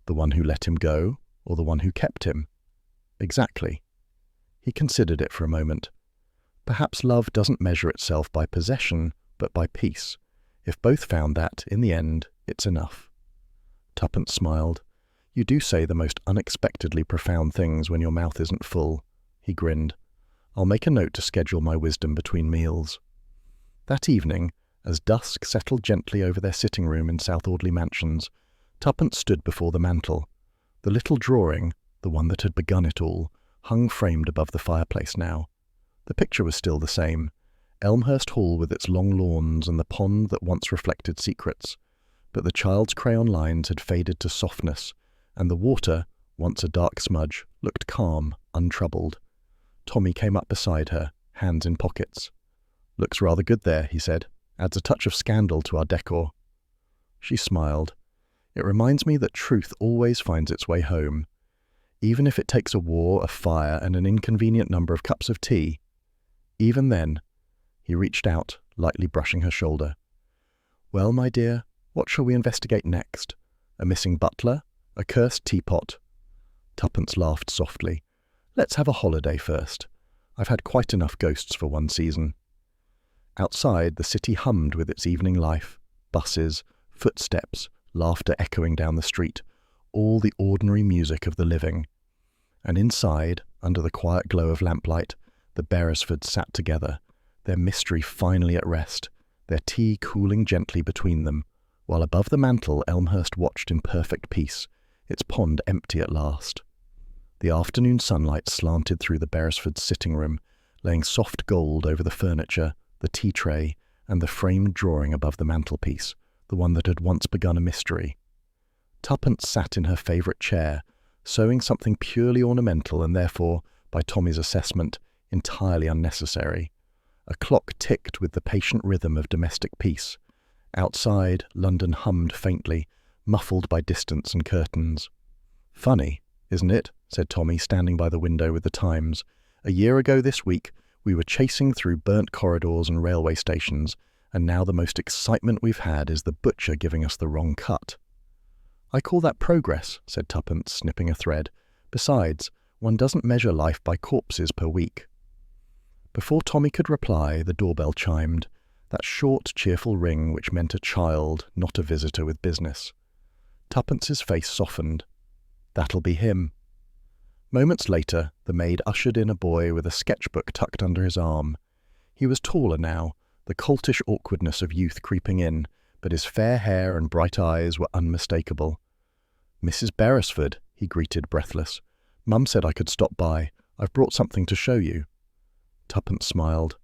"The one who let him go, or the one who kept him?" "Exactly." He considered it for a moment. "Perhaps love doesn't measure itself by possession, but by peace. If both found that, in the end, it's enough." Tuppence smiled. "You do say the most unexpectedly profound things when your mouth isn't full." He grinned. "I'll make a note to schedule my wisdom between meals." That evening, as dusk settled gently over their sitting room in South Audley Mansions, Tuppence stood before the mantel. The little drawing, the one that had begun it all, hung framed above the fireplace now. The picture was still the same: Elmhurst Hall with its long lawns and the pond that once reflected secrets. But the child's crayon lines had faded to softness, and the water, once a dark smudge, looked calm, untroubled. Tommy came up beside her, hands in pockets. "Looks rather good there," he said. "Adds a touch of scandal to our decor." She smiled. "It reminds me that truth always finds its way home. Even if it takes a war, a fire, and an inconvenient number of cups of tea. Even then," he reached out, lightly brushing her shoulder. "Well, my dear, what shall we investigate next? A missing butler? A cursed teapot?" Tuppence laughed softly. "Let's have a holiday first. I've had quite enough ghosts for one season." Outside, the city hummed with its evening life. Buses, footsteps, laughter echoing down the street, all the ordinary music of the living. And inside, under the quiet glow of lamplight, the Beresfords sat together, their mystery finally at rest, their tea cooling gently between them, while above the mantel Elmhurst watched in perfect peace, its pond empty at last. The afternoon sunlight slanted through the Beresfords' sitting room, laying soft gold over the furniture, the tea tray, and the framed drawing above the mantelpiece, the one that had once begun a mystery. Tuppence sat in her favourite chair, sewing something purely ornamental and therefore, by Tommy's assessment, entirely unnecessary. A clock ticked with the patient rhythm of domestic peace. Outside, London hummed faintly, muffled by distance and curtains. "Funny, isn't it?" said Tommy, standing by the window with the Times. "A year ago this week, we were chasing through burnt corridors and railway stations, and now the most excitement we've had is the butcher giving us the wrong cut." "I call that progress," said Tuppence, snipping a thread. "Besides, one doesn't measure life by corpses per week." Before Tommy could reply, the doorbell chimed, that short, cheerful ring which meant a child, not a visitor with business. Tuppence's face softened. "That'll be him." Moments later, the maid ushered in a boy with a sketchbook tucked under his arm. He was taller now, the coltish awkwardness of youth creeping in, but his fair hair and bright eyes were unmistakable. "Mrs. Beresford," he greeted, breathless. "Mum said I could stop by. I've brought something to show you." Tuppence smiled.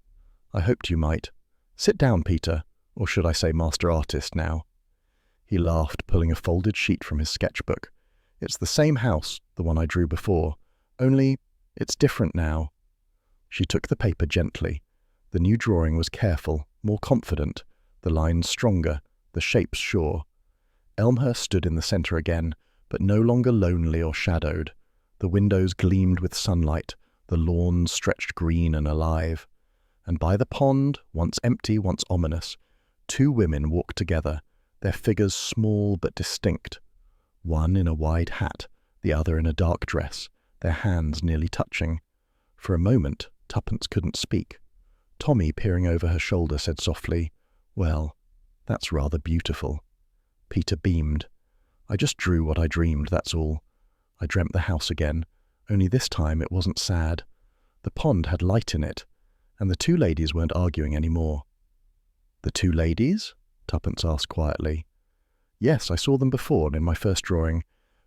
"I hoped you might. Sit down, Peter, or should I say master artist now?" He laughed, pulling a folded sheet from his sketchbook. "It's the same house, the one I drew before, only it's different now." She took the paper gently. The new drawing was careful, more confident, the lines stronger, the shapes sure. Elmhurst stood in the centre again, but no longer lonely or shadowed. The windows gleamed with sunlight, the lawns stretched green and alive. And by the pond, once empty, once ominous, two women walked together, their figures small but distinct. One in a wide hat, the other in a dark dress, their hands nearly touching. For a moment, Tuppence couldn't speak. Tommy, peering over her shoulder, said softly, "Well, that's rather beautiful." Peter beamed. "I just drew what I dreamed, that's all. I dreamt the house again, only this time it wasn't sad. The pond had light in it, and the two ladies weren't arguing any more." "The two ladies?" Tuppence asked quietly. "Yes, I saw them before in my first drawing,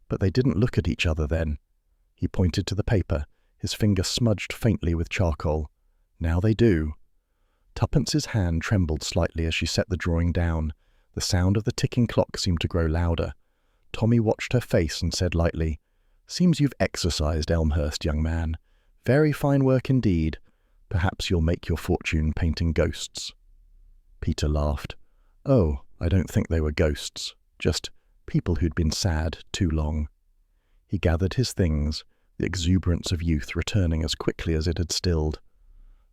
but they didn't look at each other then." He pointed to the paper, his finger smudged faintly with charcoal. "Now they do." Tuppence's hand trembled slightly as she set the drawing down. The sound of the ticking clock seemed to grow louder. Tommy watched her face and said lightly, "Seems you've exercised, Elmhurst, young man. Very fine work indeed. Perhaps you'll make your fortune painting ghosts." Peter laughed. "Oh, I don't think they were ghosts. Just people who'd been sad too long." He gathered his things, the exuberance of youth returning as quickly as it had stilled.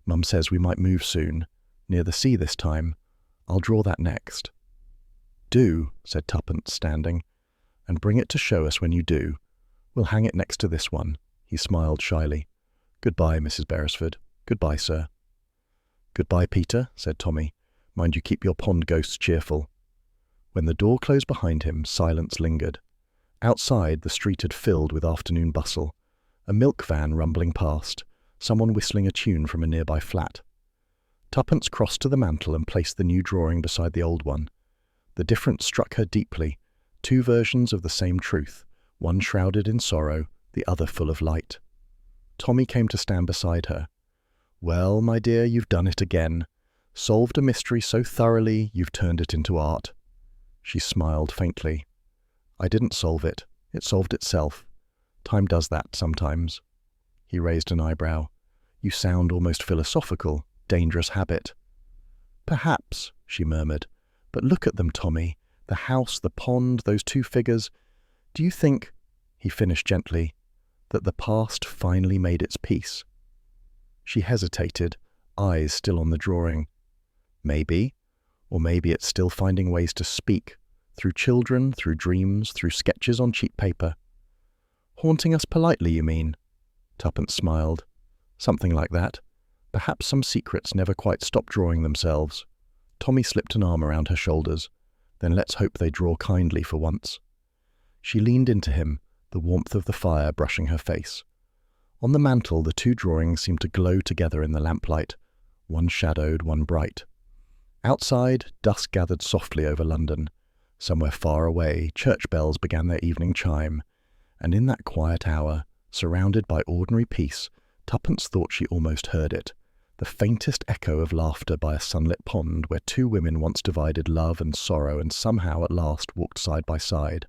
"Mum says we might move soon. Near the sea this time. I'll draw that next." "Do," said Tuppence, standing. "And bring it to show us when you do. We'll hang it next to this one." He smiled shyly. "Goodbye, Mrs. Beresford. Goodbye, sir." "Goodbye, Peter," said Tommy. "Mind you keep your pond ghosts cheerful." When the door closed behind him, silence lingered. Outside, the street had filled with afternoon bustle. A milk van rumbling past, someone whistling a tune from a nearby flat. Tuppence crossed to the mantel and placed the new drawing beside the old one. The difference struck her deeply. Two versions of the same truth, one shrouded in sorrow, the other full of light. Tommy came to stand beside her. "Well, my dear, you've done it again. Solved a mystery so thoroughly, you've turned it into art." She smiled faintly. "I didn't solve it. It solved itself. Time does that sometimes." He raised an eyebrow. "You sound almost philosophical. Dangerous habit." "Perhaps," she murmured. "But look at them, Tommy. The house, the pond, those two figures. Do you think," he finished gently, "that the past finally made its peace?" She hesitated, eyes still on the drawing. Maybe. Or maybe it's still finding ways to speak, through children, through dreams, through sketches on cheap paper. "Haunting us politely, you mean?" Tuppence smiled. "Something like that. Perhaps some secrets never quite stop drawing themselves." Tommy slipped an arm around her shoulders. "Then let's hope they draw kindly for once." She leaned into him, the warmth of the fire brushing her face. On the mantel, the two drawings seemed to glow together in the lamplight, one shadowed, one bright. Outside, dusk gathered softly over London. Somewhere far away, church bells began their evening chime, and in that quiet hour, surrounded by ordinary peace, Tuppence thought she almost heard it, the faintest echo of laughter by a sunlit pond where two women once divided love and sorrow and somehow at last walked side by side.